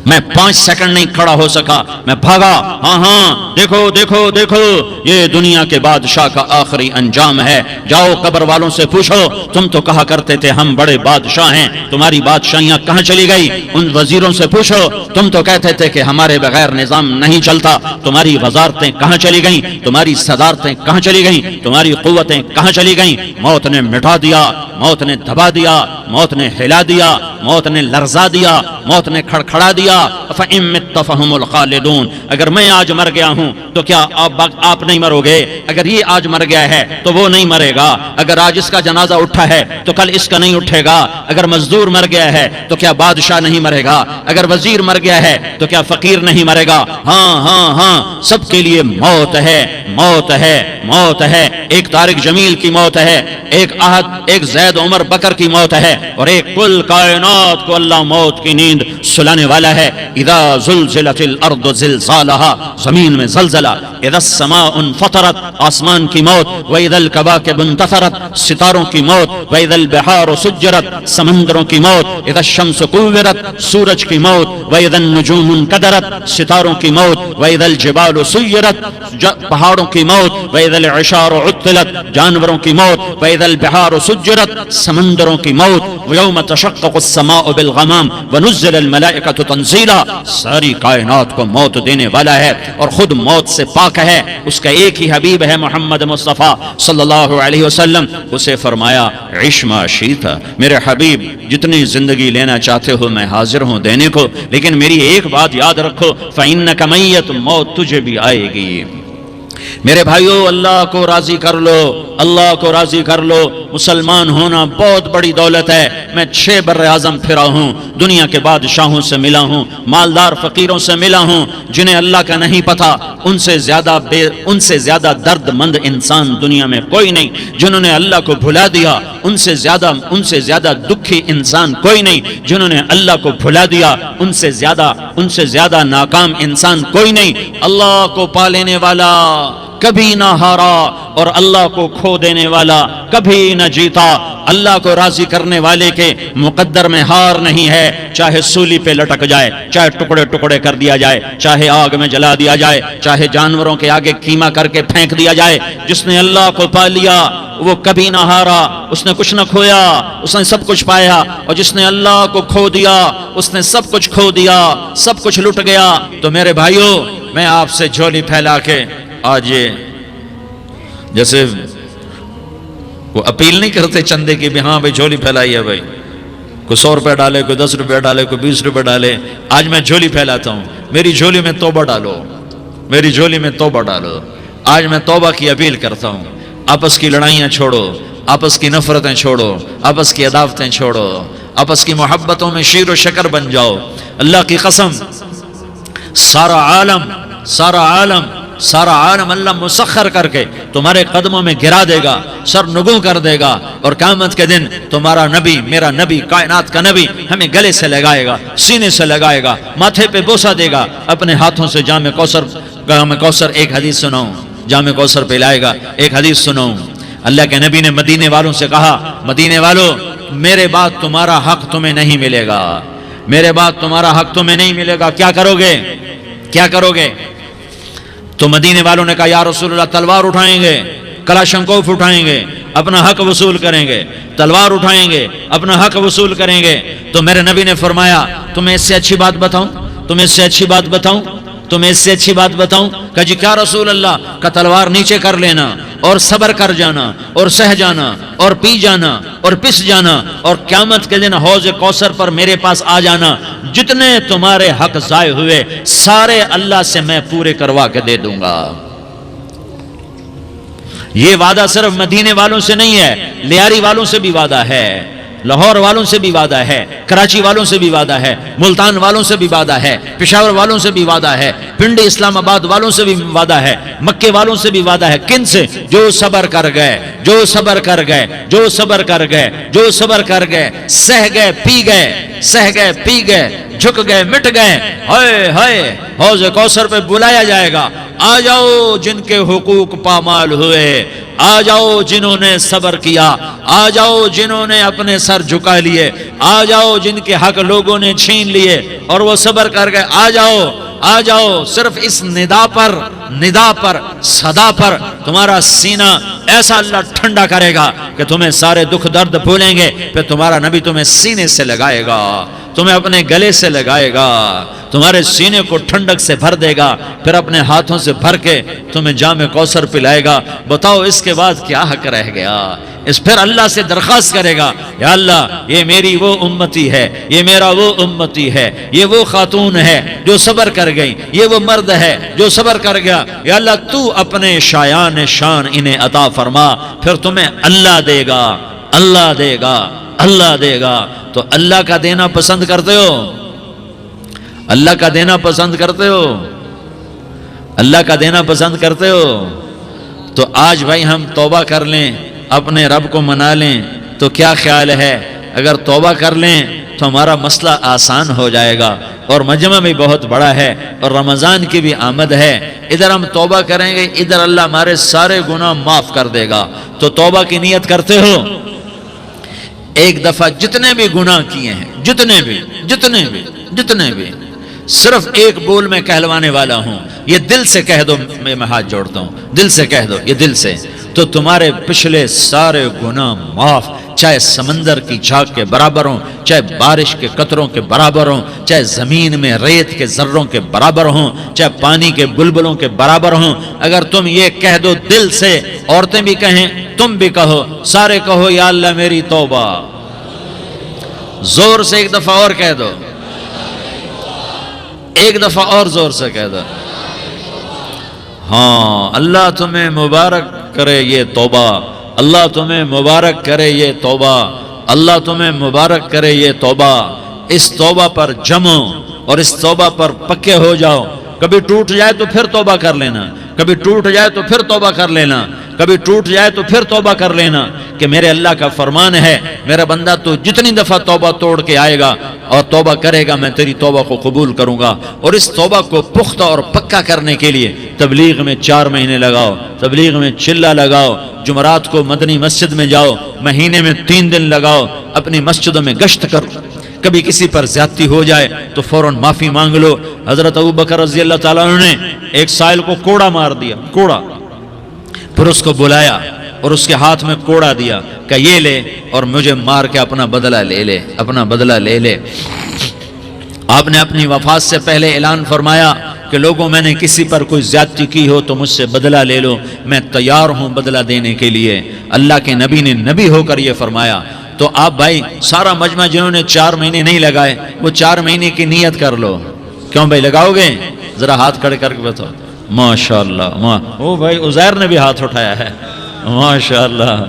میں 5 سیکنڈ نہیں کھڑا ہو سکا، میں بھاگا، ہاں دیکھو دیکھو دیکھو یہ دنیا کے بادشاہ کا آخری انجام ہے. جاؤ قبر والوں سے پوچھو, تم تو کہا کرتے تھے ہم بڑے بادشاہ ہیں, تمہاری بادشاہیاں کہاں چلی گئی؟ ان وزیروں سے پوچھو, تم تو کہتے تھے کہ ہمارے بغیر نظام نہیں چلتا, تمہاری وزارتیں کہاں چلی گئیں؟ تمہاری صدارتیں کہاں چلی گئیں؟ تمہاری قوتیں کہاں چلی گئیں؟ موت نے مٹا دیا, موت نے دبا دیا, موت نے ہلا دیا, موت نے لرزا دیا, موت نے کھڑکھڑا دیا. فَإِن مِتَّ فَهُمُ الْخَالِدُونَ, اگر میں آج مر گیا ہوں تو کیا آپ نہیں مرو گے؟ اگر یہ آج مر گیا ہے تو وہ نہیں مرے گا. اگر آج اس کا جنازہ اٹھا ہے تو کل اس کا نہیں اٹھے گا. اگر مزدور مر گیا ہے تو کیا بادشاہ نہیں مرے گا؟ اگر وزیر مر گیا ہے تو کیا فقیر نہیں مرے گا؟ ہاں ہاں ہاں, سب کے لیے موت ہے, موت ہے, موت ہے. ایک طارق جمیل کی موت ہے, ایک زید عمر بکر کی موت ہے, اور ایک کل کائنات کو اللہ موت کی نیند سلانے والا ہے. اذا زلزلت الارض زلزالها, زمین میں زلزلہ. اذا السماء انفطرت, آسمان کی موت. واذا الكواكب انتثرت, ستاروں کی موت. واذا البحار سجرت, سمندروں کی موت. اذا الشمس كورت, سورج کی موت. واذا النجوم انكدرت, ستاروں کی موت. واذا الجبال سيرت, پہاڑوں کی موت. واذا العشار عطلت, جانوروں کی موت. واذا البحار سجرت, سمندروں کی موت. ويوم تشقق السماء بالغمام ونزل الملائكة تنزيلا, ساری کائنات کو موت دینے والا ہے اور خود موت سے پاک ہے. اس کا ایک ہی حبیب ہے محمد مصطفیٰ صلی اللہ علیہ وسلم. اسے فرمایا عش ما شئت, میرے حبیب جتنی زندگی لینا چاہتے ہو میں حاضر ہوں دینے کو, لیکن میری ایک بات یاد رکھو, فإنک میت, موت تجھے بھی آئے گی. میرے بھائیو, اللہ کو راضی کر لو, اللہ کو راضی کر لو. مسلمان ہونا بہت بڑی دولت ہے. میں 6 بر اعظم پھرا ہوں, دنیا کے بادشاہوں سے ملا ہوں, مالدار فقیروں سے ملا ہوں, جنہیں اللہ کا نہیں پتا. ان سے زیادہ درد مند انسان دنیا میں کوئی نہیں. جنہوں نے اللہ کو بھلا دیا, ان سے زیادہ دکھی انسان کوئی نہیں. جنہوں نے اللہ کو بھلا دیا, ان سے زیادہ ناکام انسان کوئی نہیں. اللہ کو پا لینے والا کبھی نہ ہارا, اور اللہ کو کھو دینے والا کبھی نہ جیتا. اللہ کو راضی کرنے والے کے مقدر میں ہار نہیں ہے. چاہے سولی پہ لٹک جائے, چاہے ٹکڑے ٹکڑے کر دیا جائے, چاہے آگ میں جلا دیا جائے, چاہے جانوروں کے آگے قیمہ کر کے پھینک دیا جائے. جس نے اللہ کو پا لیا وہ کبھی نہ ہارا, اس نے کچھ نہ کھویا, اس نے سب کچھ پایا. اور جس نے اللہ کو کھو دیا اس نے سب کچھ کھو دیا, سب کچھ لٹ گیا. تو میرے بھائیو, میں آپ سے جھولی پھیلا کے آج جیسے وہ اپیل نہیں کرتے چندے کی بھی, ہاں بھائی جھولی پھیلائی ہے, بھائی کوئی 100 روپے ڈالے, کوئی 10 روپے ڈالے, کوئی 20 روپے ڈالے. آج میں جھولی پھیلاتا ہوں, میری جھولی میں توبہ ڈالو, میری جھولی میں توبہ ڈالو. آج میں توبہ کی اپیل کرتا ہوں. آپس کی لڑائیاں چھوڑو, آپس کی نفرتیں چھوڑو, آپس کی عداوتیں چھوڑو, آپس کی محبتوں میں شیر و شکر بن جاؤ. اللہ کی قسم, سارا عالم اللہ مسخر کر کے تمہارے قدموں میں گرا دے گا, سر نگوں کر دے گا. اور قیامت کے دن تمہارا نبی, میرا نبی, کائنات کا نبی ہمیں گلے سے لگائے گا, سینے سے لگائے گا, ماتھے پہ بوسہ دے گا, اپنے ہاتھوں سے جام کوثر. ایک حدیث سناؤں, جام کوثر پہ لائے گا. ایک حدیث سناؤں, اللہ کے نبی نے مدینے والوں سے کہا, مدینے والوں میرے بعد تمہارا حق تمہیں نہیں ملے گا, میرے بعد تمہارا حق تمہیں نہیں ملے گا, کیا کرو گے, کیا کرو گے؟ تو مدینے والوں نے کہا یا رسول اللہ تلوار اٹھائیں گے, کلاشنکوف اٹھائیں گے, اپنا حق وصول کریں گے. تلوار اٹھائیں گے, اپنا حق وصول کریں گے. تو میرے نبی نے فرمایا تمہیں اس سے اچھی بات بتاؤں, تمہیں اس سے اچھی بات بتاؤں, تمہیں اس سے اچھی بات بتاؤں. کہا جی کیا رسول اللہ؟ کا تلوار نیچے کر لینا اور صبر کر جانا اور سہ جانا اور پی جانا اور پس جانا, اور قیامت کے دن حوض کوثر پر میرے پاس آ جانا. جتنے تمہارے حق ضائع ہوئے سارے اللہ سے میں پورے کروا کے دے دوں گا. یہ وعدہ صرف مدینے والوں سے نہیں ہے, لیاری والوں سے بھی وعدہ ہے, لاہور والوں سے بھی وعدہ ہے, کراچی والوں سے بھی وعدہ ہے, ملتان والوں سے بھی وعدہ ہے, پشاور والوں سے بھی وعدہ ہے, پنڈی اسلام آباد والوں سے بھی وعدہ ہے, مکے والوں سے بھی وعدہ ہے. کن سے؟ جو صبر کر گئے, جو صبر کر گئے, جو صبر کر گئے, جو صبر کر گئے, سہ گئے پی گئے, سہ گئے پی گئے, جھک گئے مٹ گئے. ہائے ہائے, حوض کوثر پہ بلایا جائے گا, آ جاؤ جن کے حقوق پامال ہوئے, آ جاؤ جنہوں نے صبر کیا, آ جاؤ جنہوں نے اپنے سر جھکا لیے, آ جاؤ جن کے حق لوگوں نے چھین لیے اور وہ صبر کر گئے, آ جاؤ. آ جاؤ، صرف اس ندا پر صدا پر تمہارا سینہ ایسا اللہ ٹھنڈا کرے گا کہ تمہیں سارے دکھ درد بھولیں گے، پھر تمہارا نبی تمہیں سینے سے لگائے گا، تمہیں اپنے گلے سے لگائے گا، تمہارے سینے کو ٹھنڈک سے بھر دے گا، پھر اپنے ہاتھوں سے بھر کے تمہیں جام کوثر پلائے گا۔ بتاؤ اس کے بعد کیا حق رہ گیا؟ پھر اللہ سے درخواست کرے گا، یا اللہ یہ میری وہ امتی ہے، یہ میرا وہ امتی ہے، یہ وہ خاتون ہے جو صبر کر گئی، یہ وہ مرد ہے جو صبر کر گیا، یا اللہ تو اپنے شایان شان انہیں عطا فرما، پھر تمہیں اللہ دے گا، اللہ دے گا، اللہ دے گا۔ تو اللہ کا دینا پسند کرتے ہو؟ اللہ کا دینا پسند کرتے ہو؟ اللہ کا دینا پسند کرتے ہو؟ تو آج بھائی ہم توبہ کر لیں، اپنے رب کو منا لیں، تو کیا خیال ہے اگر توبہ کر لیں تو ہمارا مسئلہ آسان ہو جائے گا، اور مجمع بھی بہت بڑا ہے اور رمضان کی بھی آمد ہے، ادھر ہم توبہ کریں گے، ادھر اللہ ہمارے سارے گناہ معاف کر دے گا۔ تو توبہ کی نیت کرتے ہو؟ ایک دفعہ جتنے بھی گناہ کیے ہیں، جتنے بھی صرف ایک بول میں کہلوانے والا ہوں، یہ دل سے کہہ دو، میں ہاتھ جوڑتا ہوں، دل سے کہہ دو، یہ دل سے، تو تمہارے پچھلے سارے گناہ معاف، چاہے سمندر کی جھاگ کے برابر ہوں، چاہے بارش کے قطروں کے برابر ہوں، چاہے زمین میں ریت کے ذروں کے برابر ہوں، چاہے پانی کے بلبلوں کے برابر ہوں۔ اگر تم یہ کہہ دو دل سے، عورتیں بھی کہیں، تم بھی کہو، سارے کہو، یا اللہ میری توبہ، زور سے ایک دفعہ اور کہہ دو، ایک دفعہ اور زور سے کہہ دو۔ ہاں، اللہ تمہیں مبارک کرے یہ توبہ، اللہ تمہیں مبارک کرے یہ توبہ، اللہ تمہیں مبارک کرے یہ توبہ۔ اس توبہ پر جمو اور اس توبہ پر پکے ہو جاؤ۔ کبھی ٹوٹ جائے تو پھر توبہ کر لینا، کبھی ٹوٹ جائے تو پھر توبہ کر لینا، کبھی ٹوٹ جائے تو پھر توبہ کر لینا، کہ میرے اللہ کا فرمان ہے، میرا بندہ تو جتنی دفعہ توبہ توڑ کے آئے گا اور توبہ کرے گا، میں تیری توبہ کو قبول کروں گا۔ اور اس توبہ کو پختہ اور پکا کرنے کے لیے تبلیغ میں 4 مہینے لگاؤ، تبلیغ میں چلہ لگاؤ، جمعرات کو مدنی مسجد میں جاؤ، مہینے میں 3 دن لگاؤ، اپنی مسجدوں میں گشت کرو، کبھی کسی پر زیادتی ہو جائے تو فوراً معافی مانگ لو۔ حضرت ابوبکر رضی اللہ تعالیٰ عنہ نے ایک سائل کو کوڑا مار دیا، کوڑا، پھر اس کو بلایا اور اس کے ہاتھ میں کوڑا دیا کہ یہ لے اور مجھے مار کے اپنا بدلہ لے لے، اپنا بدلہ لے لے۔ آپ نے اپنی وفات سے پہلے اعلان فرمایا کہ لوگوں، میں نے کسی پر کوئی زیادتی کی ہو تو مجھ سے بدلہ لے لو، میں تیار ہوں بدلہ دینے کے لیے۔ اللہ کے نبی نے نبی ہو کر یہ فرمایا۔ تو آپ بھائی سارا مجمع جنہوں نے 4 مہینے نہیں لگائے، وہ 4 مہینے کی نیت کر لو۔ کیوں بھائی لگاؤ گے؟ ذرا ہاتھ کھڑے کر کے بتاؤ۔ ماشاءاللہ، وہ بھائی عزیر نے بھی ہاتھ اٹھایا ہے، ماشاءاللہ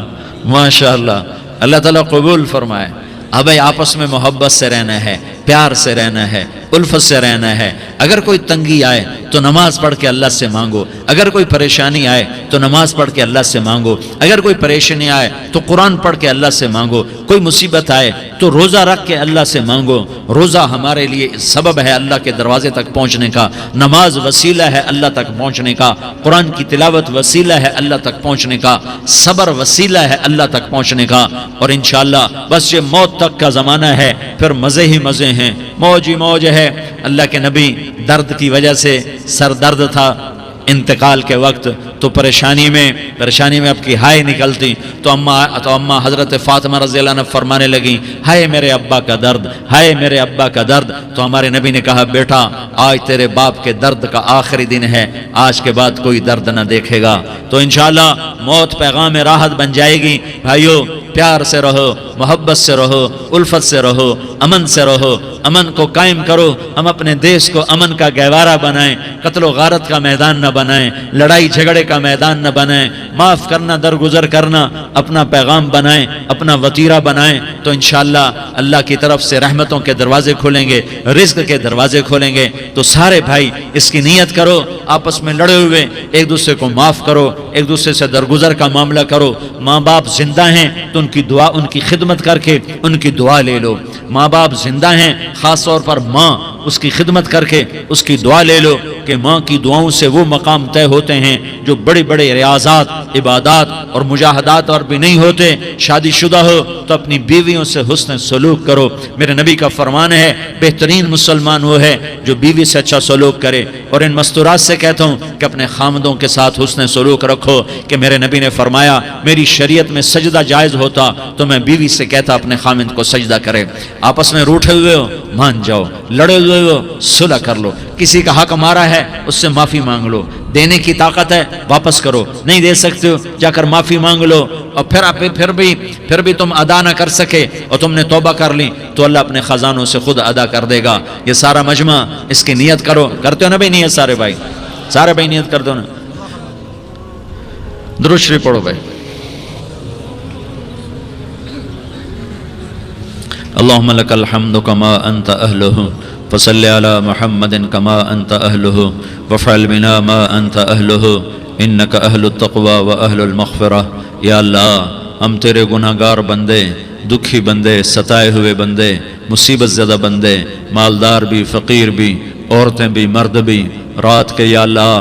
ماشاءاللہ، اللہ تعالیٰ قبول فرمائے۔ اب بھائی آپس میں محبت سے رہنا ہے، پیار سے رہنا ہے، الفت سے رہنا ہے۔ اگر کوئی تنگی آئے تو نماز پڑھ کے اللہ سے مانگو، اگر کوئی پریشانی آئے تو نماز پڑھ کے اللہ سے مانگو، اگر کوئی پریشانی آئے تو قرآن پڑھ کے اللہ سے مانگو، کوئی مصیبت آئے تو روزہ رکھ کے اللہ سے مانگو۔ روزہ ہمارے لیے سبب ہے اللہ کے دروازے تک پہنچنے کا، نماز وسیلہ ہے اللہ تک پہنچنے کا، قرآن کی تلاوت وسیلہ ہے اللہ تک پہنچنے کا، صبر وسیلہ ہے اللہ تک پہنچنے کا۔ اور انشاءاللہ بس یہ موت تک کا زمانہ ہے، پھر مزے ہی مزے ہیں، موج ہی موج ہے۔ اللہ کے نبی درد کی وجہ سے سر درد تھا انتقال کے وقت، تو پریشانی میں اب کی ہائے نکلتی، تو اماں حضرت فاطمہ رضی اللہ عنہ فرمانے لگیں، ہائے میرے ابا کا درد، ہائے میرے ابا کا درد۔ تو ہمارے نبی نے کہا، بیٹا آج تیرے باپ کے درد کا آخری دن ہے، آج کے بعد کوئی درد نہ دیکھے گا۔ تو انشاءاللہ موت پیغام راحت بن جائے گی۔ بھائیو پیار سے رہو، محبت سے رہو، الفت سے رہو، امن سے رہو، امن کو قائم کرو۔ ہم اپنے دیش کو امن کا گہوارہ بنائیں، قتل و غارت کا میدان نہ بنائیں، لڑائی جھگڑے کا میدان نہ بنائیں، معاف کرنا، درگزر کرنا اپنا پیغام بنائیں، اپنا وتیرہ بنائیں۔ تو انشاءاللہ اللہ کی طرف سے رحمتوں کے دروازے کھولیں گے، رزق کے دروازے کھولیں گے۔ تو سارے بھائی اس کی نیت کرو، آپس میں لڑے ہوئے ایک دوسرے کو معاف کرو، ایک دوسرے سے درگزر کا معاملہ کرو۔ ماں باپ زندہ ہیں تو ان کی دعا، ان کی خدمت کر کے ان کی دعا لے لو۔ ماں باپ زندہ ہیں، خاص طور پر ماں اس کی خدمت کر کے اس کی دعا لے لو کہ ماں کی دعاؤں سے وہ مقام طے ہوتے ہیں جو بڑے بڑے ریاضات، عبادات اور مجاہدات اور بھی نہیں ہوتے۔ شادی شدہ ہو تو اپنی بیویوں سے حسن سلوک کرو۔ میرے نبی کا فرمان ہے بہترین مسلمان وہ ہے جو بیوی سے اچھا سلوک کرے۔ اور ان مستورات سے کہتا ہوں کہ اپنے خامدوں کے ساتھ حسن سلوک رکھو کہ میرے نبی نے فرمایا میری شریعت میں سجدہ جائز ہوتا تو میں بیوی سے کہتا اپنے خامد کو سجدہ کرے۔ آپس میں روٹھے ہوئے ہو مان جاؤ، لڑے ہوئے ہو صلح کر لو، کسی کا حق مارا ہے اس سے معافی مانگ لو، دینے کی طاقت ہے واپس کرو، نہیں دے سکتے ہو جا کر معافی مانگ لو، اور پھر بھی تم ادا نہ کر سکے اور تم نے توبہ کر لی تو اللہ اپنے خزانوں سے خود ادا کر دے گا۔ یہ سارا مجمع اس کی نیت کرو، کرتے ہو نا بھائی نیت؟ سارے بھائی نیت کر دو نا، درود شریف پڑھو بھائی۔ اللہم لک الحمد کما انت اہلہ فصلی علی محمد کما انت اہلہ وفعل بنا ما انت اہلہ انک اہل التقوی و اہل المغفرہ۔ یا اللہ ہم تیرے گناہگار بندے، دکھی بندے، ستائے ہوئے بندے، مصیبت زدہ بندے، مالدار بھی، فقیر بھی، عورتیں بھی، مرد بھی، رات کے یا اللہ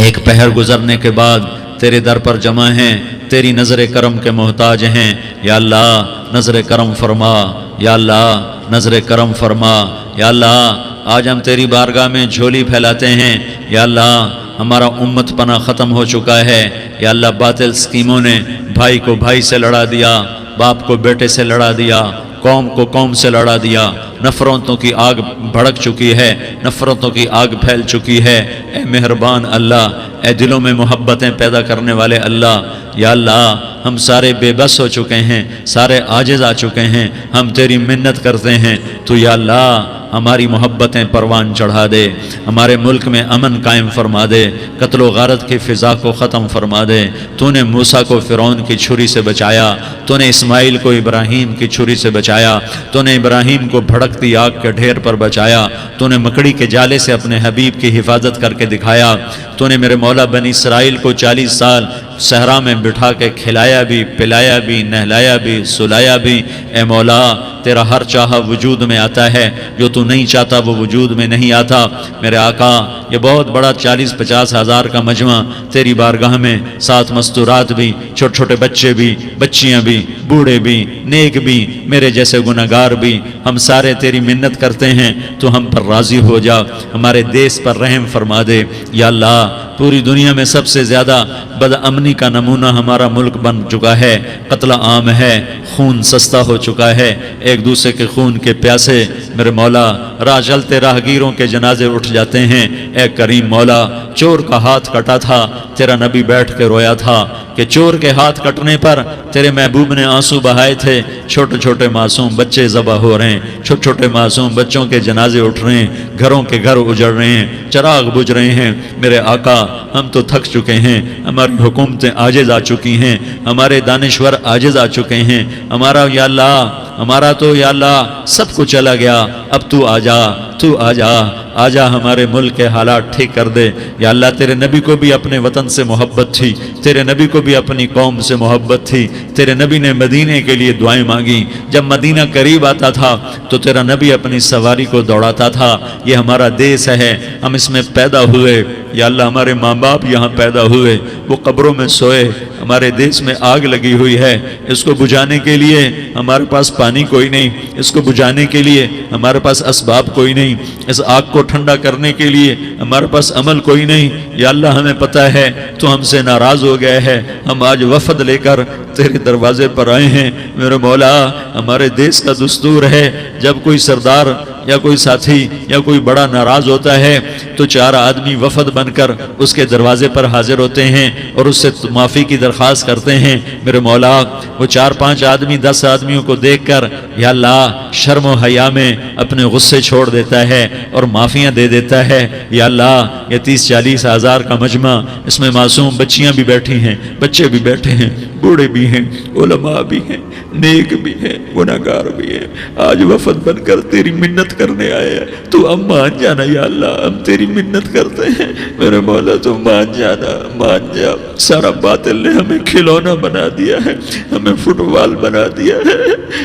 ایک پہر گزرنے کے بعد تیرے در پر جمع ہیں، تیری نظر کرم کے محتاج ہیں۔ یا اللہ نظر کرم فرما، یا اللہ نظر کرم فرما۔ یا اللہ آج ہم تیری بارگاہ میں جھولی پھیلاتے ہیں۔ یا اللہ ہمارا امت پناہ ختم ہو چکا ہے۔ یا اللہ باطل سکیموں نے بھائی کو بھائی سے لڑا دیا، باپ کو بیٹے سے لڑا دیا، قوم کو قوم سے لڑا دیا، نفرتوں کی آگ بھڑک چکی ہے، نفرتوں کی آگ پھیل چکی ہے۔ اے مہربان اللہ، اے دلوں میں محبتیں پیدا کرنے والے اللہ، یا اللہ ہم سارے بے بس ہو چکے ہیں، سارے عاجز آ چکے ہیں، ہم تیری منت کرتے ہیں تو یا اللہ ہماری محبتیں پروان چڑھا دے، ہمارے ملک میں امن قائم فرما دے، قتل و غارت کی فضا کو ختم فرما دے۔ تو نے موسیٰ کو فرعون کی چھری سے بچایا، تو نے اسماعیل کو ابراہیم کی چھری سے بچایا، تو نے ابراہیم کو بھڑکتی آگ کے ڈھیر پر بچایا، تو نے مکڑی کے جالے سے اپنے حبیب کی حفاظت کر کے دکھایا، تو نے میرے مولا بنی اسرائیل کو 40 سال صحرا میں بٹھا کے کھلایا بھی، پلایا بھی، نہلایا بھی، سلایا بھی۔ اے مولا تیرا ہر چاہا وجود میں آتا ہے، جو تو نہیں چاہتا وہ وجود میں نہیں آتا۔ میرے آقا یہ بہت بڑا 40-50 ہزار کا مجمع تیری بارگاہ میں، 7 مستورات بھی، چھوٹے چھوٹے بچے بھی، بچیاں بھی، بوڑھے بھی، نیک بھی، میرے جیسے گناہگار بھی، ہم سارے تیری منت کرتے ہیں تو ہم پر راضی ہو جا، ہمارے دیس پر رحم فرما دے۔ یا اللہ پوری دنیا میں سب سے زیادہ بدامنی کا نمونہ ہمارا ملک بن چکا ہے، قتل عام ہے، خون سستا ہو چکا ہے، ایک دوسرے کے خون کے پیاسے میرے مولا راہ چلتے راہگیروں کے جنازے اٹھ جاتے ہیں۔ اے کریم مولا چور کا ہاتھ کٹا تھا، تیرا نبی بیٹھ کے رویا تھا کہ چور کے ہاتھ کٹنے پر تیرے محبوب نے آنسو بہائے تھے، چھوٹے چھوٹے معصوم بچے ذبح ہو رہے ہیں، چھوٹے چھوٹے معصوم بچوں کے جنازے اٹھ رہے ہیں، گھروں کے گھر اجڑ رہے ہیں، چراغ بجھ رہے ہیں۔ میرے آقا ہم تو تھک چکے ہیں، ہماری حکومتیں عاجز آ چکی ہیں، ہمارے دانشور عاجز آ چکے ہیں، ہمارا یا اللہ ہمارا تو یا اللہ سب کچھ چلا گیا، اب تو آ جا، تو آ جا، آ جا ہمارے ملک کے حالات ٹھیک کر دے۔ یا اللہ تیرے نبی کو بھی اپنے وطن سے محبت تھی، تیرے نبی کو بھی اپنی قوم سے محبت تھی، تیرے نبی نے مدینے کے لیے دعائیں مانگی، جب مدینہ قریب آتا تھا تو تیرا نبی اپنی سواری کو دوڑاتا تھا۔ یہ ہمارا دیس ہے، ہم اس میں پیدا ہوئے، یا اللہ ہمارے ماں باپ یہاں پیدا ہوئے، وہ قبروں میں سوئے، ہمارے دیس میں آگ لگی ہوئی ہے، اس کو بجھانے کے لیے ہمارے پاس پانی کوئی نہیں، اس کو بجھانے کے لیے ہمارے پاس اسباب کوئی نہیں، اس آگ کو ٹھنڈا کرنے کے لیے ہمارے پاس عمل کوئی نہیں۔ یا اللہ ہمیں پتہ ہے تو ہم سے ناراض ہو گئے ہے، ہم آج وفد لے کر تیرے دروازے پر آئے ہیں۔ میرے مولا ہمارے دیس کا دستور ہے جب کوئی سردار یا کوئی ساتھی یا کوئی بڑا ناراض ہوتا ہے تو 4 آدمی وفد بن کر اس کے دروازے پر حاضر ہوتے ہیں اور اس سے معافی کی درخواست کرتے ہیں۔ میرے مولا وہ 4-5 آدمی 10 آدمیوں کو دیکھ کر یا اللہ شرم و حیا میں اپنے غصے چھوڑ دیتا ہے اور معافیاں دے دیتا ہے۔ یا اللہ یہ 30-40 ہزار کا مجمع، اس میں معصوم بچیاں بھی بیٹھی ہیں، بچے بھی بیٹھے ہیں، بوڑھے بھی ہیں، علماء بھی ہیں، نیک بھی ہیں، گناہگار بھی ہیں، آج وفد بن کر تیری منت منت کرنے آئے ہیں، تو اب مان جانا یا اللہ، ہم تیری منت کرتے ہیں میرے مولا، تو مان جانا، مان جا۔ سارا باطل نے ہمیں کھلونا بنا دیا ہے، ہمیں فٹ بال بنا دیا ہے،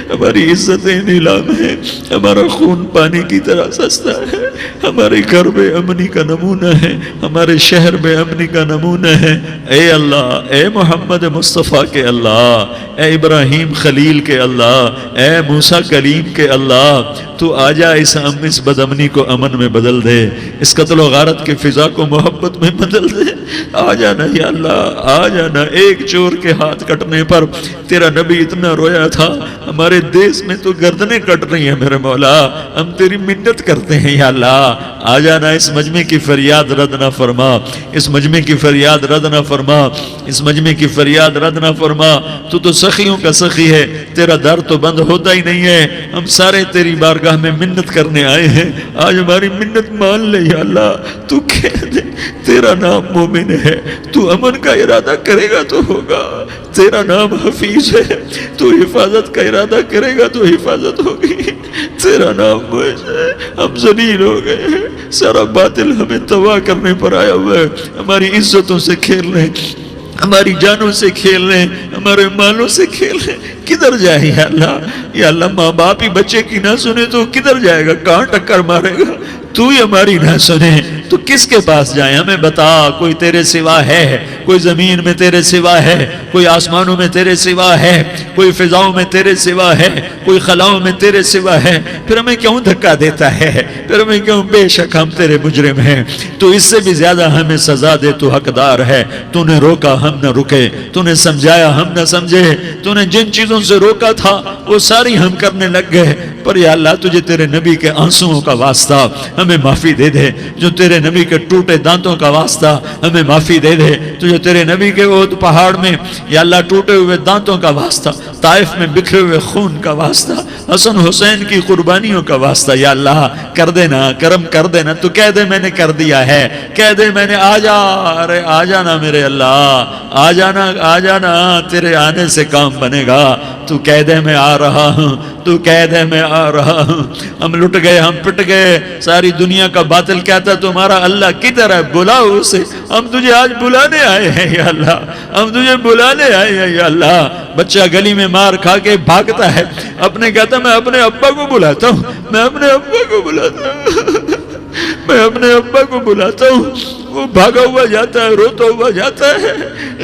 ہماری عزتیں نیلام ہے، ہمارا خون پانی کی طرح سستا ہے، ہمارے گھر بے امنی کا نمونہ ہے، ہمارے شہر بے امنی کا نمونہ ہے۔ اے اللہ، اے محمد مصطفیٰ کے اللہ، اے ابراہیم خلیل کے اللہ، اے موسیٰ کلیم کے اللہ، تو آجا اس بد امنی کو امن میں بدل دے، اس قتل و غارت کی فضا کو محبت میں بدل دے۔ آ جانا یا اللہ، آ جانا۔ ایک چور کے ہاتھ کٹنے پر تیرا نبی اتنا رویا تھا، ہمارے دیس میں تو گردنیں کٹ رہی ہیں میرے مولا، ہم تیری منت کرتے ہیں یا اللہ، آ جانا۔ اس مجمع کی فریاد رد نہ فرما، اس مجمع کی فریاد رد نہ فرما، اس مجمع کی فریاد رد نہ فرما۔ تو سخیوں کا سخی ہے، تیرا در تو بند ہوتا ہی نہیں ہے، ہم سارے تیری بارگاہ میں منت کرنے آئے ہیں، آج ہماری منت مان لے یا اللہ۔ تو کہہ دے تیرا نام مومن ہے، تو امن کا ارادہ کرے گا تو ہوگا، تیرا نام حفیظ ہے، تو حفاظت کا ارادہ کرے گا تو حفاظت ہوگی، تیرا نام معز ہے۔ ہم ذلیل ہو گئے ہیں، سارا باطل ہمیں تباہ کرنے پر آیا ہوا ہے، ہماری عزتوں سے کھیل رہے ہیں، ہماری جانوں سے کھیل رہے ہیں، ہمارے مالوں سے کھیل رہے ہیں۔ کدھر جائے یا اللہ؟ یا اللہ، ماں باپ ہی بچے کی نہ سنے تو کدھر جائے گا؟ کہاں ٹکر مارے گا؟ تو ہی ہماری نہ سنے تو کس کے پاس جائیں؟ ہمیں بتا، کوئی تیرے سوا ہے؟ کوئی زمین میں تیرے سوا ہے؟ کوئی آسمانوں میں تیرے سوا ہے؟ کوئی فضاؤں میں تیرے سوا ہے؟ کوئی خلاؤں میں تیرے سوا ہے؟ پھر ہمیں کیوں دھکا دیتا ہے؟ پھر ہمیں کیوں؟ بے شک ہم تیرے مجرم ہیں، تو اس سے بھی زیادہ ہمیں سزا دے، تو حقدار ہے۔ تو نے روکا ہم نہ رکے، تو نے سمجھایا ہم نہ سمجھے، تو نے جن چیزوں سے روکا تھا وہ ساری ہم کرنے لگ گئے، پر یا اللہ تجھے تیرے نبی کے آنسوؤں کا واسطہ ہمیں معافی دے دے، جو تیرے نبی کے ٹوٹے دانتوں کا واسطہ ہمیں معافی دے دے، تجھے تیرے نبی کے احد پہاڑ میں یا اللہ ٹوٹے ہوئے دانتوں کا واسطہ، طائف میں بکھرے ہوئے خون کا واسطہ، حسن حسین کی قربانیوں کا واسطہ یا اللہ کر دینا، کرم کر دینا۔ تو کہہ دے میں نے کر دیا ہے، کہہ دے میں نے، آ جا، ارے آ جانا میرے اللہ، آ جانا، آ جانا، تیرے آنے سے کام بنے گا۔ تو کہہ دے میں آ رہا ہوں، تو کہہ دے میں آ رہا ہوں۔ ہم لٹ گئے، ہم پٹ گئے، ساری دنیا کا باطل کہتا تمہارا اللہ کدھر ہے؟ بلاؤ اسے، ہم تجھے آج بلانے آئے ہیں یا اللہ، ہم تجھے بلانے آئے ہیں یا اللہ۔ بچہ گلی میں مار کھا کے بھاگتا ہے، اپنے کہتا میں اپنے ابا کو بلاتا ہوں، میں اپنے ابا کو بلاتا ہوں، میں اپنے ابا کو بلاتا ہوں، وہ بھاگا ہوا جاتا ہے، روتا ہوا جاتا ہے۔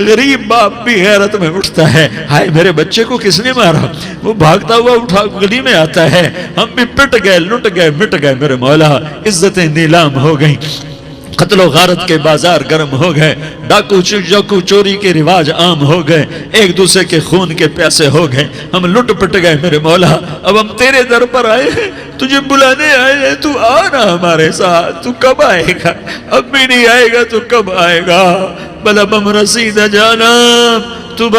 غریب باپ بھی غیرت میں اٹھتا ہے، ہائے میرے بچے کو کس نے مارا؟ وہ بھاگتا ہوا اٹھا گلی میں آتا ہے۔ ہم بھی پٹ گئے، لٹ گئے، مٹ گئے میرے مولا، عزتیں نیلام ہو گئیں، قتل و غارت کے بازار گرم ہو گئے، ڈاکو چوری کے رواج عام ہو گئے، ایک دوسرے کے خون کے پیاسے ہو گئے، ہم لٹ پٹ گئے میرے مولا۔ اب ہم تیرے در پر آئے ہیں، تجھے بلانے آئے ہیں، تو آنا ہمارے ساتھ۔ تو کب آئے گا؟ اب بھی نہیں آئے گا تو کب آئے گا؟ بلا بم رسید جانم، تو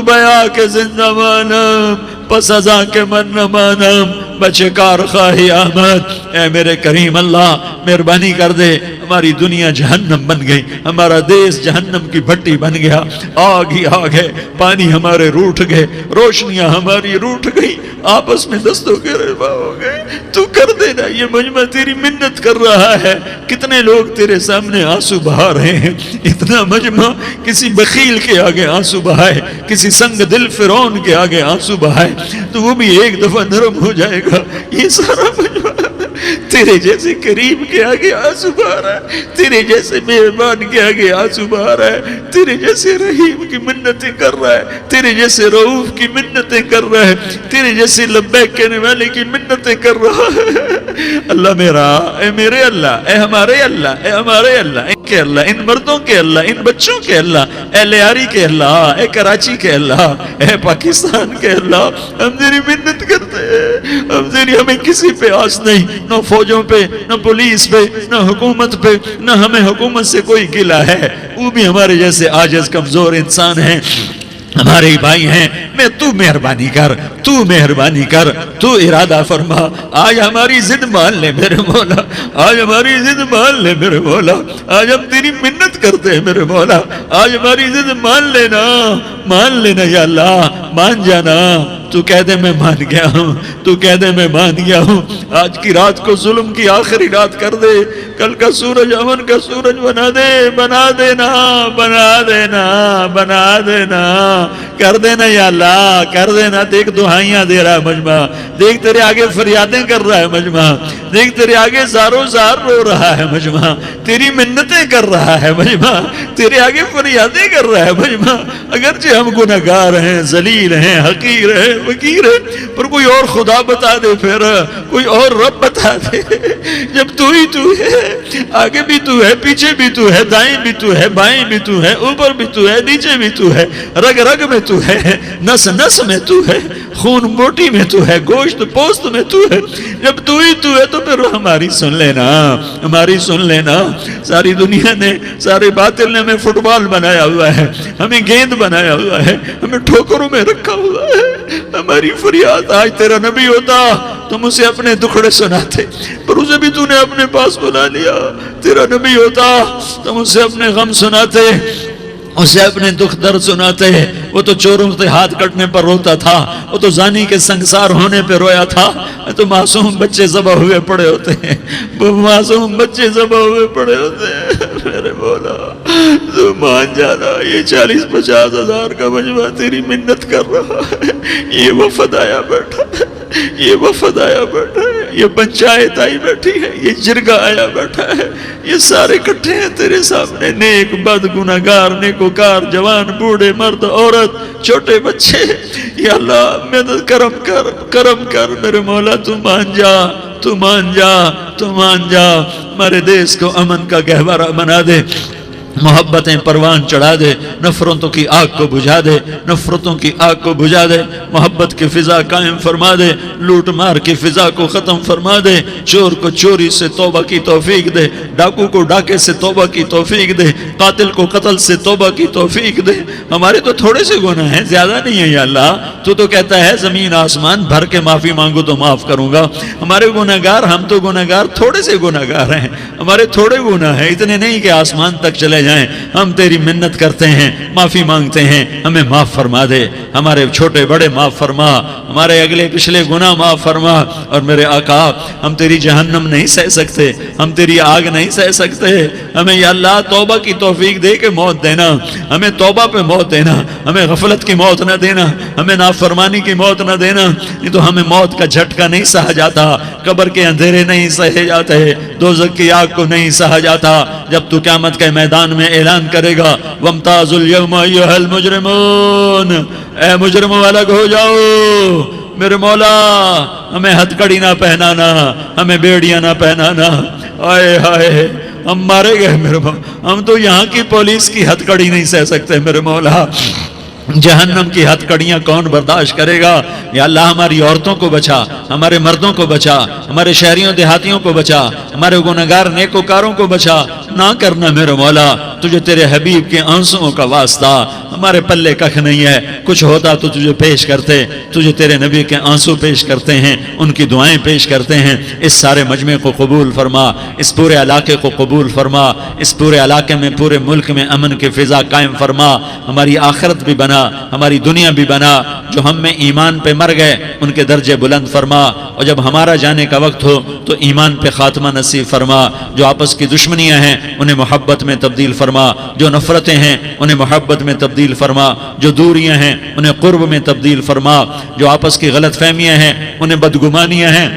بیا کے زندہ مانم، پس ازاں کے من نہ مانم، بچے کار خواہی آمد۔ اے میرے کریم اللہ، مہربانی کر دے، ہماری دنیا جہنم بن گئی، ہمارا دیس جہنم کی بھٹی بن گیا، آگ ہی آگ ہے، پانی ہمارے روٹھ گئے، روشنیاں ہماری روٹھ گئی، آپس میں دستوں کے روا ہو گئے۔ تو کر دینا، یہ مجمع تیری منت کر رہا ہے، کتنے لوگ تیرے سامنے آنسو بہا رہے ہیں، اتنا مجمع کسی بخیل کے آگے آنسو بہائے، کسی سنگ دل فرعون کے آگے آنسو بہائے تو وہ بھی ایک دفعہ نرم ہو جائے گا۔ یہ سارا مجمع تیرے جیسے کریم کے آگے آنسو بہا رہا ہے، تیرے جیسے مہربان کے آگے آنسو بہا رہا ہے، تیرے جیسے رحیم کی منتیں کر رہا ہے، تیرے جیسے رؤوف کی منتیں کر رہا ہے، تیرے جیسے لبیک کہنے والے کی منتیں کر رہا ہے۔ اللہ میرا، اے میرے اللہ، اے ہمارے اللہ، اے ہمارے اللہ، ان کے اللہ، ان مردوں کے اللہ، ان بچوں کے اللہ، اے لیاری کے اللہ، اے کراچی کے اللہ، اے پاکستان کے اللہ، ہم تیری منت کرتے ہیں، ہمیں کسی پہ آس نہیں، نہ فوجوں پہ، نہ پولیس پہ، نہ حکومت پہ، نہ ہمیں حکومت سے کوئی گلہ ہے، وہ بھی ہمارے جیسے عاجز کمزور انسان ہیں، ہمارے بھائی ہیں۔ میں تو مہربانی کر، تو مہربانی کر، تو ارادہ فرما، آج ہماری ضد مان لے میرے مولا، آج ہماری ضد مان لے میرے مولا، آج ہم تیری منت کرتے ہیں میرے مولا، آج ہماری ضد مان لینا یا اللہ، مان جانا۔ تو کہہ دے میں مان گیا ہوں، تو کہہ دے میں مان گیا ہوں۔ آج کی رات کو ظلم کی آخری رات کر دے، کل کا سورج امن کا سورج بنا دے، بنا دینا، بنا دینا، بنا دینا، کر دینا یا اللہ، کر دینا۔ دیکھ دعائیاں دے رہا ہے مجمع، دیکھ تیرے آگے فریادیں کر رہا ہے مجمع، دیکھ تیرے آگے زارو زار رو رہا ہے مجمع، تیری منتیں کر رہا ہے مجمع، تیرے آگے فریادیں کر رہا ہے مجمع۔ اگرچہ ہم گناہگار ہیں، ذلیل ہیں، حقیر ہیں، فقیر ہیں، پر کوئی اور خدا بتا دے، پھر کوئی اور رب بتا دے۔ جب تو ہی تو ہے، آگے بھی تو ہے، پیچھے بھی تو ہے، دائیں بھی تو ہے، بائیں بھی تو ہے، اوپر بھی تو ہے، نیچے بھی تو ہے، رگ رگ میں تو ہے، نس نس میں تو ہے، خون بوٹی میں تو ہے، گوشت پوست میں تو ہے۔ جب تو ہی تو ہے تو پھر ہماری سن لینا، ہماری سن لینا۔ ساری دنیا نے، سارے باطل نے ہمیں فٹ بال بنایا ہوا ہے، ہمیں گیند بنایا ہوا ہے، ہمیں ٹھوکروں میں رکھا ہوا ہے۔ ہماری فریاد، آج تیرا نبی ہوتا تم اسے اپنے دکھڑے سناتے، پر اسے بھی تو نے اپنے پاس بلا لیا۔ تیرا نبی ہوتا تم اسے اپنے غم سناتے، اسے اپنے دکھ درد سناتے۔ وہ تو چوروں سے ہاتھ کٹنے پر روتا تھا، وہ تو زانی کے سنگسار ہونے پہ رویا تھا، تو معصوم بچے ذبح ہوئے پڑے ہوتے ہیں، وہ معصوم بچے ذبح ہوئے پڑے ہوتے ہیں۔ میرے مولا تو مان جانا، یہ 40-50 ہزار کا مجمع تیری منت کر رہا ہے، یہ وفد آیا بیٹھا ہے، یہ وفد آیا بیٹھا ہے، یہ پنچایت آئی بیٹھی ہے، یہ جرگہ آیا بیٹھا ہے، یہ سارے اکٹھے ہیں تیرے سامنے، نیک بد گناہگار نیکوکار، جوان بوڑھے مرد عورت چھوٹے بچے۔ یا اللہ مدد کرم کر، کرم کر میرے مولا، تو مان جا، تو مان جا، تو مان جا۔ ہمارے دیس کو امن کا گہوارہ بنا دے، محبتیں پروان چڑھا دے، نفرتوں کی آگ کو بجھا دے، نفرتوں کی آگ کو بجھا دے، محبت کی فضا قائم فرما دے، لوٹ مار کی فضا کو ختم فرما دے، چور کو چوری سے توبہ کی توفیق دے، ڈاکو کو ڈاکے سے توبہ کی توفیق دے، قاتل کو قتل سے توبہ کی توفیق دے۔ ہمارے تو تھوڑے سے گناہ ہیں، زیادہ نہیں ہے یا اللہ، تو کہتا ہے زمین آسمان بھر کے معافی مانگو تو معاف کروں گا۔ ہمارے گناہگار، ہم تو گناہگار تھوڑے سے گناہگار ہیں، ہمارے تھوڑے گناہ ہیں، اتنے نہیں کہ آسمان تک چلے جائیں۔ ہم تیری منت کرتے ہیں، معافی مانگتے ہیں، ہمیں معاف فرما دے، ہمارے چھوٹے بڑے معاف فرما، ہمارے اگلے پچھلے گناہ معاف فرما۔ اور میرے آقا، ہم تیری جہنم نہیں سہ سکتے، ہم تیری آگ نہیں سہ سکتے، ہمیں یا اللہ توبہ کی توفیق دے کے موت دینا، ہمیں توبہ پہ موت دینا، ہمیں غفلت کی موت نہ دینا، ہمیں نافرمانی کی موت نہ دینا، نہیں تو ہمیں موت کا جھٹکا نہیں سہا جاتا، قبر کے اندھیرے نہیں سہے جاتے، دوزخ کی آگ کو نہیں سہا جاتا۔ جب تو قیامت کے میدان میں اعلان کرے گا وَامْتَازُوا الْيَوْمَ أَيُّهَا الْمُجْرِمُونَ، اے مجرموں الگ ہو جاؤ۔ میرے مولا ہمیں ہتھ کڑی نہ پہنانا، ہمیں بیڑیاں نہ پہنانا، آئے ہائے ہم مارے گئے میرے مولا، ہم تو یہاں کی پولیس کی ہتھ کڑی نہیں سہ سکتے میرے مولا، جہنم کی ہتھ کڑیاں کون برداشت کرے گا؟ یا اللہ ہماری عورتوں کو بچا، ہمارے مردوں کو بچا، ہمارے شہریوں دیہاتیوں کو بچا، ہمارے گناہگار نیکوکاروں کو بچا۔ نہ کرنا میرے مولا، تجھے تیرے حبیب کے آنسوؤں کا واسطہ، ہمارے پلے ککھ نہیں ہے، کچھ ہوتا تو تجھے پیش کرتے، تجھے تیرے نبی کے آنسو پیش کرتے ہیں، ان کی دعائیں پیش کرتے ہیں۔ اس سارے مجمع کو قبول فرما، اس پورے علاقے کو قبول فرما، اس پورے علاقے میں، پورے ملک میں امن کی فضا قائم فرما، ہماری آخرت بھی بنا، ہماری دنیا بھی بنا۔ جو ہم میں ایمان پہ مر گئے ان کے درجے بلند فرما، اور جب ہمارا جانے کا وقت ہو تو ایمان پہ خاتمہ نصیب فرما۔ جو آپس کی دشمنیاں ہیں انہیں محبت میں تبدیل فرما، جو نفرتیں ہیں انہیں محبت میں تبدیل فرما، جو دوریاں ہیں انہیں قرب میں تبدیل فرما، جو آپس کی غلط فہمیاں ہیں انہیں بدگمانیاں ہیں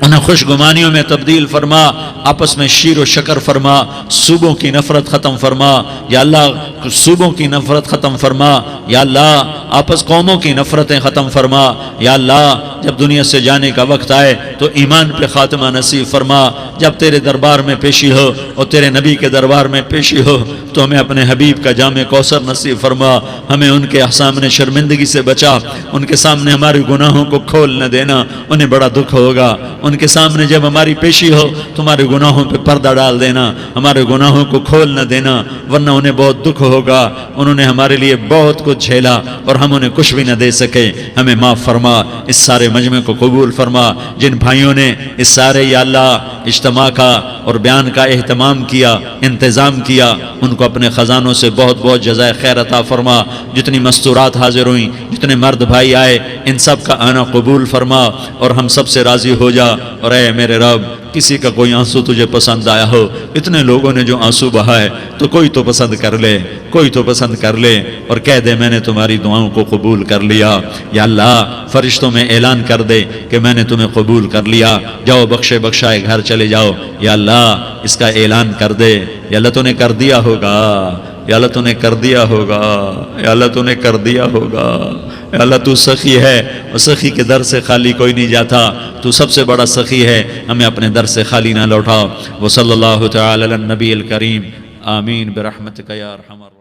انہیں خوش گمانیوں میں تبدیل فرما، آپس میں شیر و شکر فرما، صوبوں کی نفرت ختم فرما یا اللہ، صوبوں کی نفرت ختم فرما یا اللہ، آپس قوموں کی نفرتیں ختم فرما یا اللہ۔ جب دنیا سے جانے کا وقت آئے تو ایمان پہ خاتمہ نصیب فرما۔ جب تیرے دربار میں پیشی ہو اور تیرے نبی کے دربار میں پیشی ہو تو ہمیں اپنے حبیب کا جام کوثر نصیب فرما، ہمیں ان کے سامنے شرمندگی سے بچا، ان کے سامنے ہمارے گناہوں کو کھول نہ دینا، انہیں بڑا دکھ ہوگا۔ ان کے سامنے جب ہماری پیشی ہو تمہارے گناہوں پہ پردہ ڈال دینا، ہمارے گناہوں کو کھول نہ دینا، ورنہ انہیں بہت دکھ ہوگا۔ انہوں نے ہمارے لیے بہت کچھ جھیلا اور ہم انہیں کچھ بھی نہ دے سکے، ہمیں معاف فرما۔ اس سارے مجمع کو قبول فرما، جن بھائیوں نے اس سارے یا اللہ اجتماع کا اور بیان کا اہتمام کیا، انتظام کیا، ان کو اپنے خزانوں سے بہت بہت جزائے خیر عطا فرما۔ جتنی مستورات حاضر ہوئیں، جتنے مرد بھائی آئے، ان سب کا آنا قبول فرما اور ہم سب سے راضی ہو جا۔ اور اے میرے رب، کسی کا کوئی آنسو تجھے پسند آیا ہو، اتنے لوگوں نے جو آنسو بہائے، تو کوئی تو پسند کر لے، کوئی تو پسند کر لے اور کہہ دے میں نے تمہاری دعاؤں کو قبول کر لیا۔ یا اللہ فرشتوں میں اعلان کر دے کہ میں نے تمہیں قبول کر لیا، جاؤ بخشے بخشائے گھر چلے جاؤ۔ یا اللہ اس کا اعلان کر دے، یا اللہ تو نے کر دیا ہوگا، یا اللہ تو نے کر دیا ہوگا، یا اللہ تو نے کر دیا ہوگا۔ یا اللہ تو سخی ہے اور سخی کے در سے خالی کوئی نہیں جاتا، تو سب سے بڑا سخی ہے، ہمیں اپنے در سے خالی نہ لوٹا۔ وصلی اللہ تعالی علی النبی الکریم، آمین برحمتک یا ارحم الراحمین۔